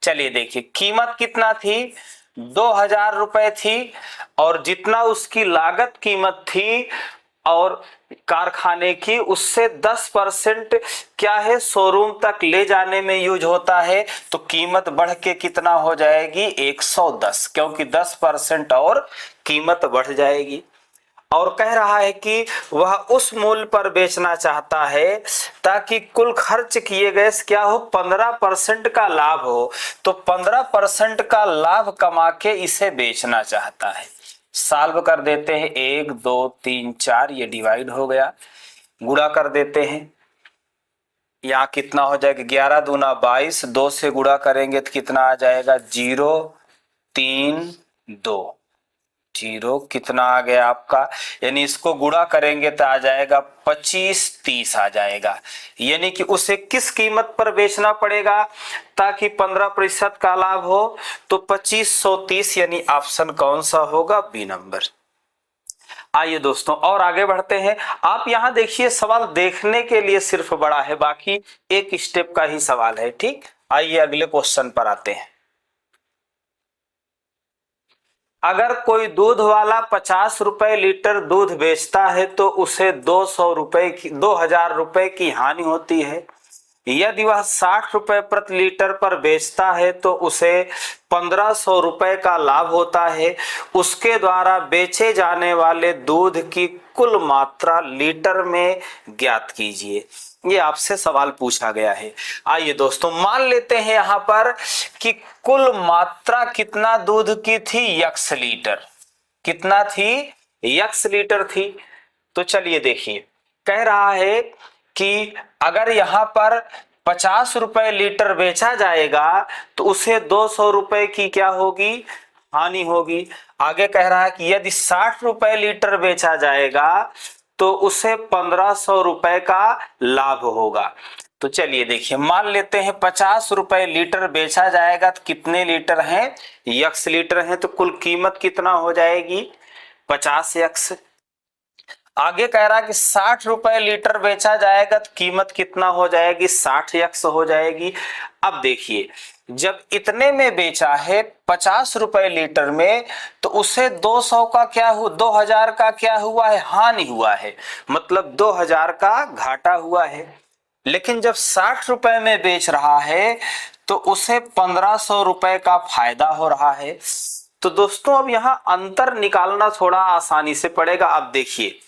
चलिए देखिए कीमत कितना थी 2000 रुपए थी, और जितना उसकी लागत कीमत थी और कारखाने की उससे 10% क्या है शोरूम तक ले जाने में यूज होता है, तो कीमत बढ़ के कितना हो जाएगी 110, क्योंकि 10% और कीमत बढ़ जाएगी। और कह रहा है कि वह उस मूल्य पर बेचना चाहता है ताकि कुल खर्च किए गए क्या हो 15% का लाभ हो, तो 15% का लाभ कमा के इसे बेचना चाहता है। सॉल्व कर देते हैं 1 2 3 4, ये डिवाइड हो गया, गुणा कर देते हैं, यहाँ कितना हो जाएगा 11 दूना 22, 2 से गुणा करेंगे तो कितना आ जाएगा 0 3 2, 0 कितना आ गया आपका, यानी इसको गुणा करेंगे तो आ जाएगा 25-30 आ जाएगा, यानी कि उसे किस कीमत पर बेचना पड़ेगा ताकि 15% का लाभ हो, तो 2530, यानी ऑप्शन कौन सा होगा बी नंबर। आइए दोस्तों और आगे बढ़ते हैं। आप यहां देखिए सवाल देखने के लिए सिर्फ बड़ा है, बाकी एक स्टेप का ही सवाल है, ठीक। आइए अगले क्वेश्चन पर आते हैं। अगर कोई दूध वाला 50 रुपए लीटर दूध बेचता है तो उसे 2000 रुपए की हानि होती है। यदि वह 60 रुपए प्रति लीटर पर बेचता है तो उसे 1500 रुपए का लाभ होता है। उसके द्वारा बेचे जाने वाले दूध की कुल मात्रा लीटर में ज्ञात कीजिए। ये आपसे सवाल पूछा गया है। आइए दोस्तों, मान लेते हैं यहां पर कि कुल मात्रा कितना दूध की थी, x लीटर। कितना थी, x लीटर थी। तो चलिए देखिए, कह रहा है कि अगर यहां पर 50 रुपए लीटर बेचा जाएगा तो उसे 200 रुपए की क्या होगी, हानि होगी। आगे कह रहा है कि यदि 60 रुपए लीटर बेचा जाएगा तो उसे 1500 रुपए का लाभ होगा। तो चलिए देखिए, मान लेते हैं 50 रुपए लीटर बेचा जाएगा तो कितने लीटर हैं, x लीटर हैं, तो कुल कीमत कितना हो जाएगी, 50x। आगे कह रहा है कि 60 रुपए लीटर बेचा जाएगा तो कीमत कितना हो जाएगी, 60x हो जाएगी। अब देखिए, जब इतने में बेचा है 50 रुपए लीटर में, तो उसे 200 का क्या हुआ, 2000 का क्या हुआ है, हानि हुआ है, मतलब 2000 का घाटा हुआ है। लेकिन जब 60 रुपए में बेच रहा है तो उसे 1500 रुपए का फायदा हो रहा है। तो दोस्तों अब यहां अंतर निकालना थोड़ा आसानी से पड़ेगा। अब देखिए,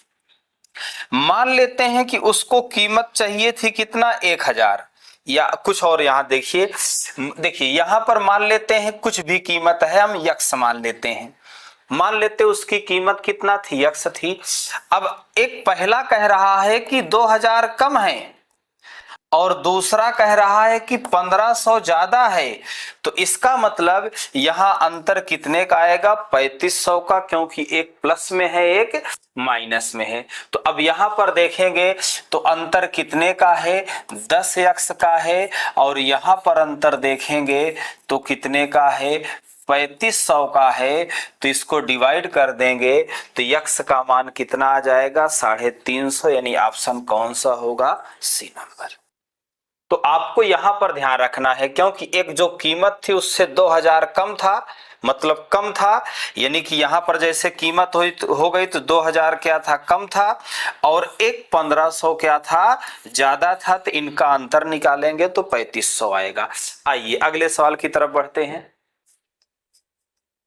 मान लेते हैं कि उसको कीमत चाहिए थी कितना, 1000 या कुछ और। यहां देखिए यहां पर मान लेते हैं कुछ भी कीमत है, हम यक्स मान लेते हैं। मान लेते उसकी कीमत कितना थी, यक्स थी। अब एक पहला कह रहा है कि 2000 कम है और दूसरा कह रहा है कि 1500 ज्यादा है। तो इसका मतलब यहां अंतर कितने का आएगा, 3500 का, क्योंकि एक प्लस में है एक माइनस में है। तो अब यहां पर देखेंगे तो अंतर कितने का है, 10x का है। और यहां पर अंतर देखेंगे तो कितने का है, 3500 का है। तो इसको डिवाइड कर देंगे तो x का मान कितना आ जाएगा, 350। यानी ऑप्शन कौन सा होगा, सी नंबर। तो आपको यहां पर ध्यान रखना है, क्योंकि एक जो कीमत थी उससे 2000 कम था, मतलब कम था। यानी कि यहां पर जैसे कीमत हो गई तो 2000 क्या था, कम था, और एक 1500 क्या था, ज्यादा था। तो इनका अंतर निकालेंगे तो 3500 आएगा। आइए अगले सवाल की तरफ बढ़ते हैं।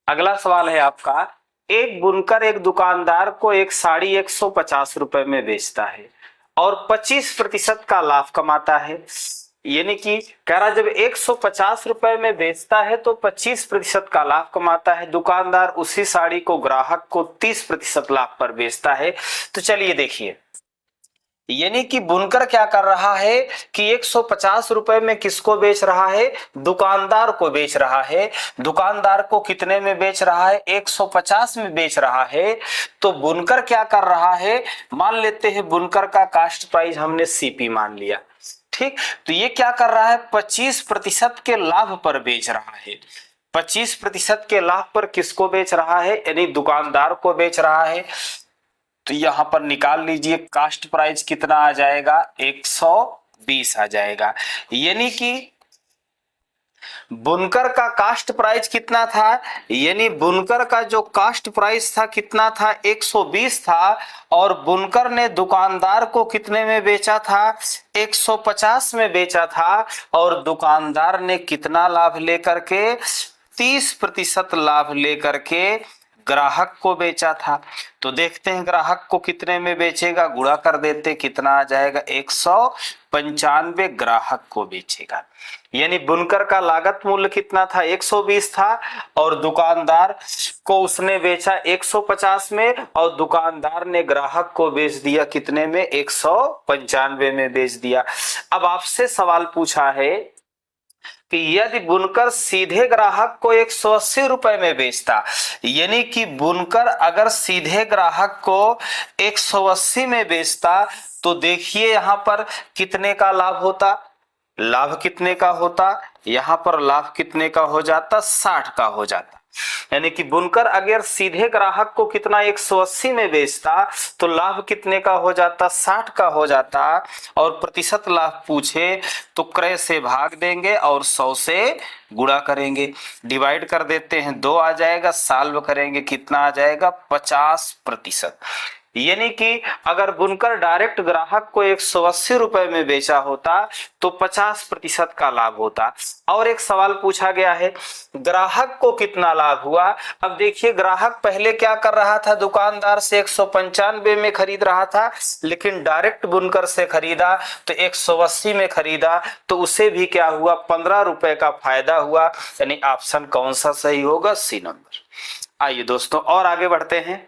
अगला सवाल है आपका, एक बुनकर एक दुकानदार को एक साड़ी 150 रुपए में बेचता है और 25% का लाभ कमाता है। यानी कि कह रहा जब 150 रुपए में बेचता है तो 25% का लाभ कमाता है। दुकानदार उसी साड़ी को ग्राहक को 30% लाभ पर बेचता है। तो चलिए देखिए, यानी कि बुनकर क्या कर रहा है कि 150 रुपए में किसको बेच रहा है, दुकानदार को बेच रहा है। दुकानदार को कितने में बेच रहा है, 150 में बेच रहा है। तो बुनकर क्या कर रहा है, मान लेते हैं बुनकर का कास्ट प्राइस हमने सीपी मान लिया, ठीक। तो ये क्या कर रहा है, 25% के लाभ पर बेच रहा है। 25% के लाभ पर किसको बेच रहा है, यानी दुकानदार को बेच रहा है। तो यहां पर निकाल लीजिए, कास्ट प्राइस कितना आ जाएगा, 120 आ जाएगा। यानी कि बुनकर का कास्ट प्राइस कितना था, यानी बुनकर का जो कास्ट प्राइस था कितना था, 120 था। और बुनकर ने दुकानदार को कितने में बेचा था, 150 में बेचा था। और दुकानदार ने कितना लाभ लेकर के, 30% लाभ लेकर के ग्राहक को बेचा था। तो देखते हैं ग्राहक को कितने में बेचेगा, गुणा कर देते, कितना आ जाएगा, 195 ग्राहक को बेचेगा। यानी बुनकर का लागत मूल्य कितना था, 120 था, और दुकानदार को उसने बेचा 150 में, और दुकानदार ने ग्राहक को बेच दिया कितने में, 195 में बेच दिया। अब आपसे सवाल पूछा है कि यदि बुनकर सीधे ग्राहक को 180 रुपए में बेचता, यानी कि बुनकर अगर सीधे ग्राहक को 180 में बेचता, तो देखिए यहां पर कितने का लाभ होता, लाभ कितने का होता, यहां पर लाभ कितने का हो जाता, 60 का हो जाता। यानी कि बुनकर अगर सीधे ग्राहक को कितना 180 में बेचता तो लाभ कितने का हो जाता, 60 का हो जाता। और प्रतिशत लाभ पूछे तो क्रय से भाग देंगे और 100 से गुणा करेंगे। डिवाइड कर देते हैं, 2 आ जाएगा, सॉल्व करेंगे कितना आ जाएगा, 50%। यानी कि अगर बुनकर डायरेक्ट ग्राहक को 180 रुपए में बेचा होता तो 50% का लाभ होता। और एक सवाल पूछा गया है, ग्राहक को कितना लाभ हुआ। अब देखिए, ग्राहक पहले क्या कर रहा था, दुकानदार से 195 में खरीद रहा था, लेकिन डायरेक्ट बुनकर से खरीदा तो 180 में खरीदा, तो उसे भी क्या हुआ, 15 रुपए का फायदा हुआ। यानी ऑप्शन कौन सा सही होगा, सी नंबर। आइए दोस्तों और आगे बढ़ते हैं।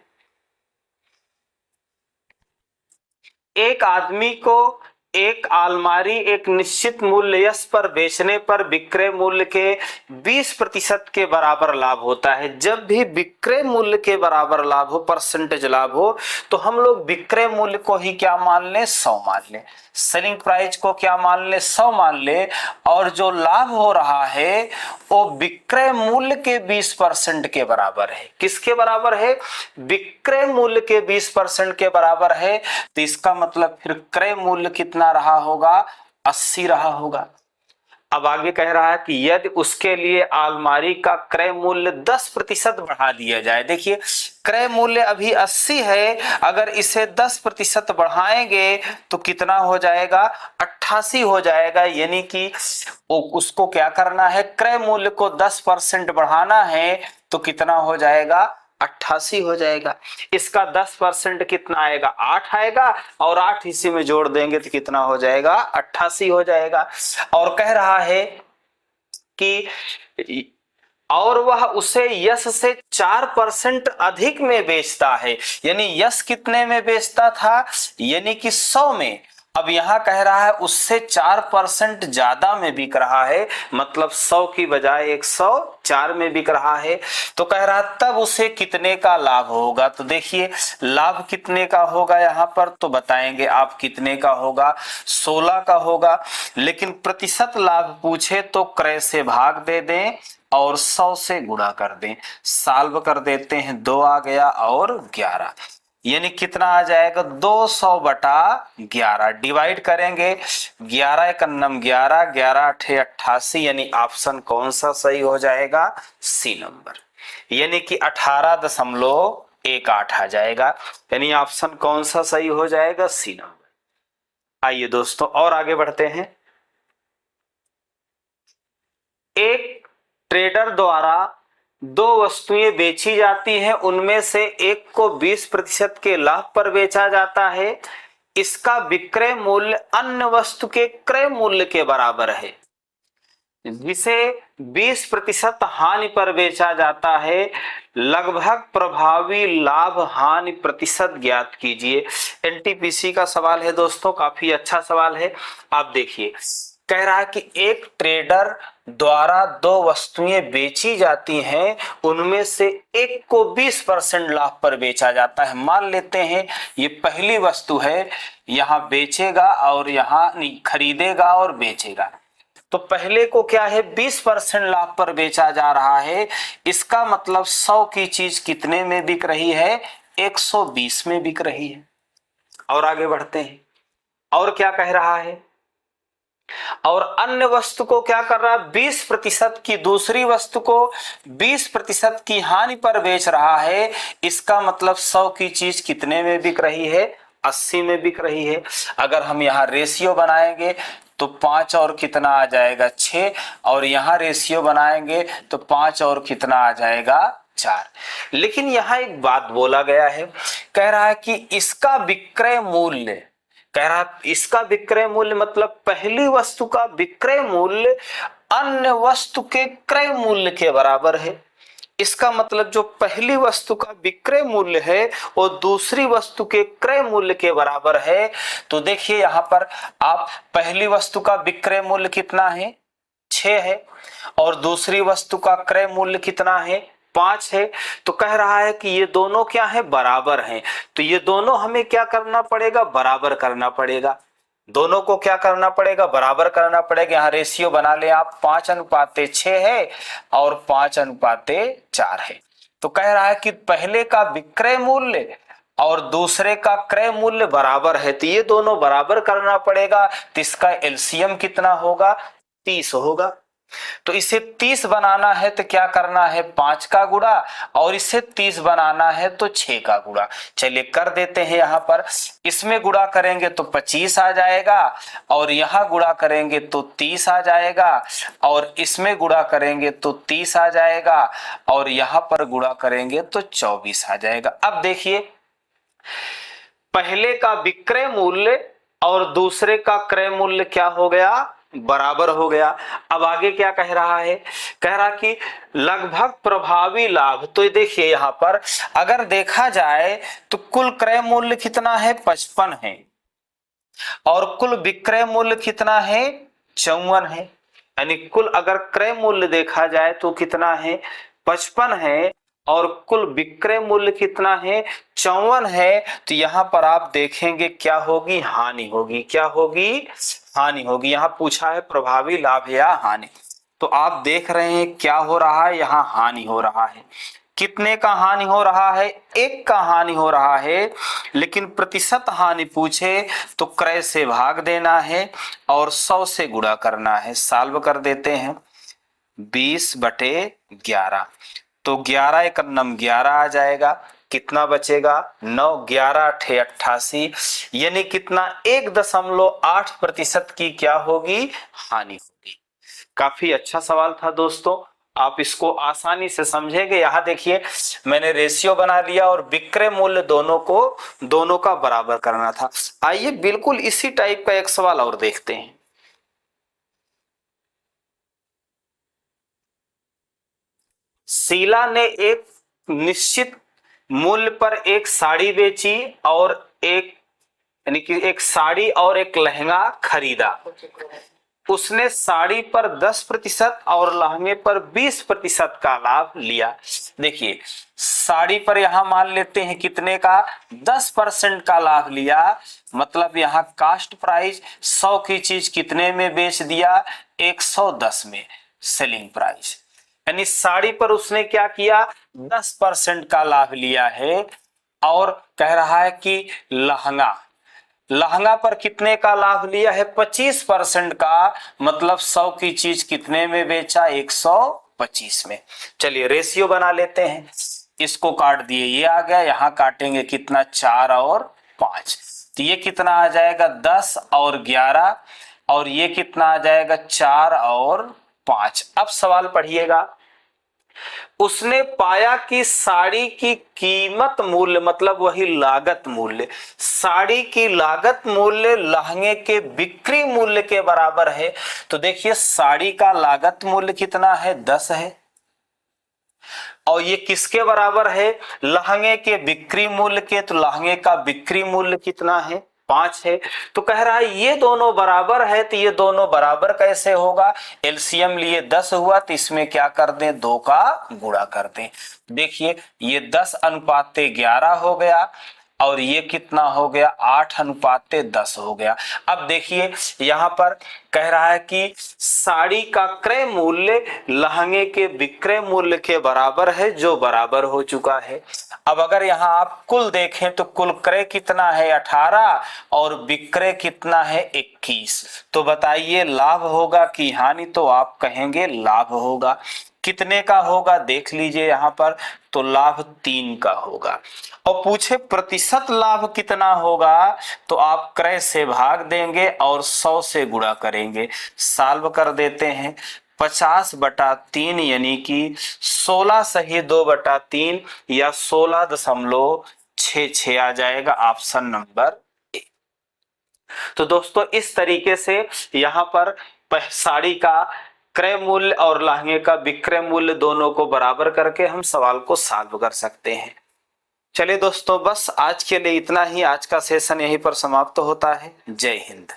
एक आदमी को एक अलमारी एक निश्चित मूल्य यश पर बेचने पर विक्रय मूल्य के 20% के बराबर लाभ होता है। जब भी विक्रय मूल्य के बराबर लाभ हो, परसेंटेज लाभ हो, तो हम लोग विक्रय मूल्य को ही क्या मान लें, 100 मान लें। सेलिंग प्राइस को क्या मान ले, 100 मान ले। और जो लाभ हो रहा है वो विक्रय मूल्य के 20% के बराबर है। किसके बराबर है, विक्रय मूल्य के 20% के बराबर है। तो इसका मतलब फिर क्रय मूल्य कितना रहा होगा, 80 रहा होगा। अब आगे कह रहा है कि यदि उसके लिए अलमारी का क्रय मूल्य 10% बढ़ा दिया जाए। देखिए, क्रय मूल्य अभी 80 है, अगर इसे 10% बढ़ाएंगे तो कितना हो जाएगा, 88 हो जाएगा। यानी कि उसको क्या करना है, क्रय मूल्य को 10% बढ़ाना है, तो कितना हो जाएगा, 88 हो जाएगा। इसका 10% कितना आएगा, 8 आएगा, और 8 इसी में जोड़ देंगे तो कितना हो जाएगा, 88 हो जाएगा। और कह रहा है कि और वह उसे यश से 4% अधिक में बेचता है। यानी यश कितने में बेचता था, यानी कि 100 में। अब यहां कह रहा है उससे 4% ज्यादा में बिक रहा है, मतलब 100 की बजाय 104 में बिक रहा है। तो कह रहा तब उसे कितने का लाभ होगा। तो देखिए, लाभ कितने का होगा यहां पर, तो बताएंगे आप कितने का होगा, 16 का होगा। लेकिन प्रतिशत लाभ पूछे तो क्रय से भाग दे दें और 100 से गुणा कर दें। सॉल्व कर देते हैं, 2 आ गया और 11, यानी कितना आ जाएगा, 200/11। डिवाइड करेंगे, 11 एक अन्नम 11, 11 अठे 88, यानी ऑप्शन कौन सा सही हो जाएगा, सी नंबर। यानी कि 18.18 आ जाएगा। यानी ऑप्शन कौन सा सही हो जाएगा, सी नंबर। आइए दोस्तों और आगे बढ़ते हैं। एक ट्रेडर द्वारा 2 वस्तुएं बेची जाती हैं, उनमें से एक को 20% के लाभ पर बेचा जाता है। इसका विक्रय मूल्य अन्य वस्तु के क्रय मूल्य के बराबर है, जिसे 20% हानि पर बेचा जाता है। लगभग प्रभावी लाभ हानि प्रतिशत ज्ञात कीजिए। एनटीपीसी का सवाल है दोस्तों, काफी अच्छा सवाल है। आप देखिए, कह रहा है कि एक ट्रेडर द्वारा 2 वस्तुएं बेची जाती हैं, उनमें से एक को 20% लाभ पर बेचा जाता है। मान लेते हैं ये पहली वस्तु है, यहां बेचेगा और यहां खरीदेगा और बेचेगा। तो पहले को क्या है, 20% लाभ पर बेचा जा रहा है। इसका मतलब 100 की चीज कितने में बिक रही है, 120 में बिक रही है। और आगे बढ़ते हैं, और क्या कह रहा है, और अन्य वस्तु को क्या कर रहा है, 20% की, दूसरी वस्तु को 20% की हानि पर बेच रहा है। इसका मतलब 100 की चीज कितने में बिक रही है, 80 में बिक रही है। अगर हम यहाँ रेशियो बनाएंगे तो 5 और कितना आ जाएगा, 6, और यहाँ रेशियो बनाएंगे तो 5 और कितना आ जाएगा, 4। लेकिन यहाँ एक बात बोला गया है, कह रहा है कि इसका विक्रय मूल्य, कह रहा इसका विक्रय मूल्य मतलब पहली वस्तु का विक्रय मूल्य अन्य वस्तु के क्रय मूल्य के बराबर है। इसका मतलब जो पहली वस्तु का विक्रय मूल्य है वो दूसरी वस्तु के क्रय मूल्य के बराबर है। तो देखिए यहाँ पर आप पहली वस्तु का विक्रय मूल्य कितना है, 6 है, और दूसरी वस्तु का क्रय मूल्य कितना है, 5 है। तो कह रहा है कि ये दोनों क्या है, बराबर हैं। तो ये दोनों हमें क्या करना पड़ेगा, बराबर करना पड़ेगा। दोनों को क्या करना पड़ेगा, बराबर करना पड़ेगा। यहाँ रेशियो बना ले आप, 5:6 है और 5:4 है। तो कह रहा है कि पहले का विक्रय मूल्य और दूसरे का क्रय मूल्य बराबर है, तो ये दोनों बराबर करना पड़ेगा। तो इसका एलसीएम कितना होगा, 30 होगा। तो इसे 30 बनाना है तो क्या करना है, 5 का गुणा, और इसे 30 बनाना है तो 6 का गुणा। चलिए कर देते हैं। यहाँ पर इसमें गुणा करेंगे तो 25 आ जाएगा, और यहाँ गुणा करेंगे तो 30 आ जाएगा, और इसमें गुणा करेंगे तो 30 आ जाएगा, और यहाँ पर गुणा करेंगे तो 24 आ जाएगा। अब देखिए, पहले का विक्रय मूल्य और दूसरे का क्रय मूल्य क्या हो गया, बराबर हो गया। अब आगे क्या कह रहा है, कह रहा कि लगभग प्रभावी लाभ। तो देखिए यहां पर अगर देखा जाए तो कुल क्रय मूल्य कितना है, 55 है, और कुल विक्रय मूल्य कितना है, 54 है। यानी कुल अगर क्रय मूल्य देखा जाए तो कितना है, 55 है, और कुल विक्रय मूल्य कितना है, 54 है। तो यहां पर आप देखेंगे क्या होगी, हानि होगी। क्या होगी, हानि होगी। यहां पूछा है प्रभावी लाभ या हानि, तो आप देख रहे हैं क्या हो रहा है, यहां हानि हो रहा है। कितने का हानि हो रहा है, 1 का हानि हो रहा है। लेकिन प्रतिशत हानि पूछे तो क्रय से भाग देना है और 100 से गुणा करना है। सॉल्व कर देते हैं, 20/11, तो 11 × 9 11 आ जाएगा। कितना बचेगा, 9, 11 × 8 88, यानी कितना, 1.8% की क्या होगी, हानि होगी। काफी अच्छा सवाल था दोस्तों, आप इसको आसानी से समझेंगे। यहाँ देखिए मैंने रेशियो बना लिया और विक्रय मूल्य दोनों का बराबर करना था। आइए बिल्कुल इसी टाइप का एक सवाल और देखते हैं। शीला ने एक निश्चित मूल्य पर एक साड़ी बेची और यानी कि एक साड़ी और एक लहंगा खरीदा। उसने साड़ी पर 10% और लहंगे पर 20% का लाभ लिया। देखिए साड़ी पर यहां मान लेते हैं कितने का, 10% का लाभ लिया। मतलब यहां कास्ट प्राइस 100 की चीज कितने में बेच दिया, 110 में सेलिंग प्राइस। यानी साड़ी पर उसने क्या किया, 10% का लाभ लिया है। और कह रहा है कि लहंगा पर कितने का लाभ लिया है, 25% का। मतलब 100 की चीज कितने में बेचा, 125 में। चलिए रेशियो बना लेते हैं, इसको काट दिए, ये आ गया। यहां काटेंगे कितना, 4 और 5, तो ये कितना आ जाएगा, 10 और 11, और ये कितना आ जाएगा, 4 और 5। अब सवाल पढ़िएगा। उसने पाया कि साड़ी की कीमत मूल्य, मतलब वही लागत मूल्य, साड़ी की लागत मूल्य लहंगे के बिक्री मूल्य के बराबर है। तो देखिए साड़ी का लागत मूल्य कितना है, 10 है, और ये किसके बराबर है, लहंगे के बिक्री मूल्य के। तो लहंगे का बिक्री मूल्य कितना है, 5 है। तो कह रहा है ये दोनों बराबर है। तो ये दोनों बराबर कैसे होगा, एलसीएम लिए 10 हुआ, तो इसमें क्या कर दें, 2 का गुणा कर दें। देखिए ये 10:11 हो गया, और ये कितना हो गया, 8:10 हो गया। अब देखिए यहाँ पर कह रहा है कि साड़ी का क्रय मूल्य लहंगे के विक्रय मूल्य के बराबर है, जो बराबर हो चुका है। अब अगर यहाँ आप कुल देखें तो कुल क्रय कितना है, 18, और विक्रय कितना है, 21। तो बताइए लाभ होगा कि हानि, तो आप कहेंगे लाभ होगा। कितने का होगा, देख लीजिए यहाँ पर, तो लाभ 3 का होगा। और पूछे प्रतिशत लाभ कितना होगा, तो आप क्रय से भाग देंगे और 100 से गुणा करेंगे। सॉल्व कर देते हैं, 50/3 यानी कि 16 सही 2/3 या 16.66 आ जाएगा, ऑप्शन नंबर ए। तो दोस्तों इस तरीके से यहाँ पर साड़ी का क्रय मूल्य और लहंगे का विक्रय मूल्य दोनों को बराबर करके हम सवाल को सॉल्व कर सकते हैं। चलिए दोस्तों बस आज के लिए इतना ही। आज का सेशन यहीं पर समाप्त होता है। जय हिंद।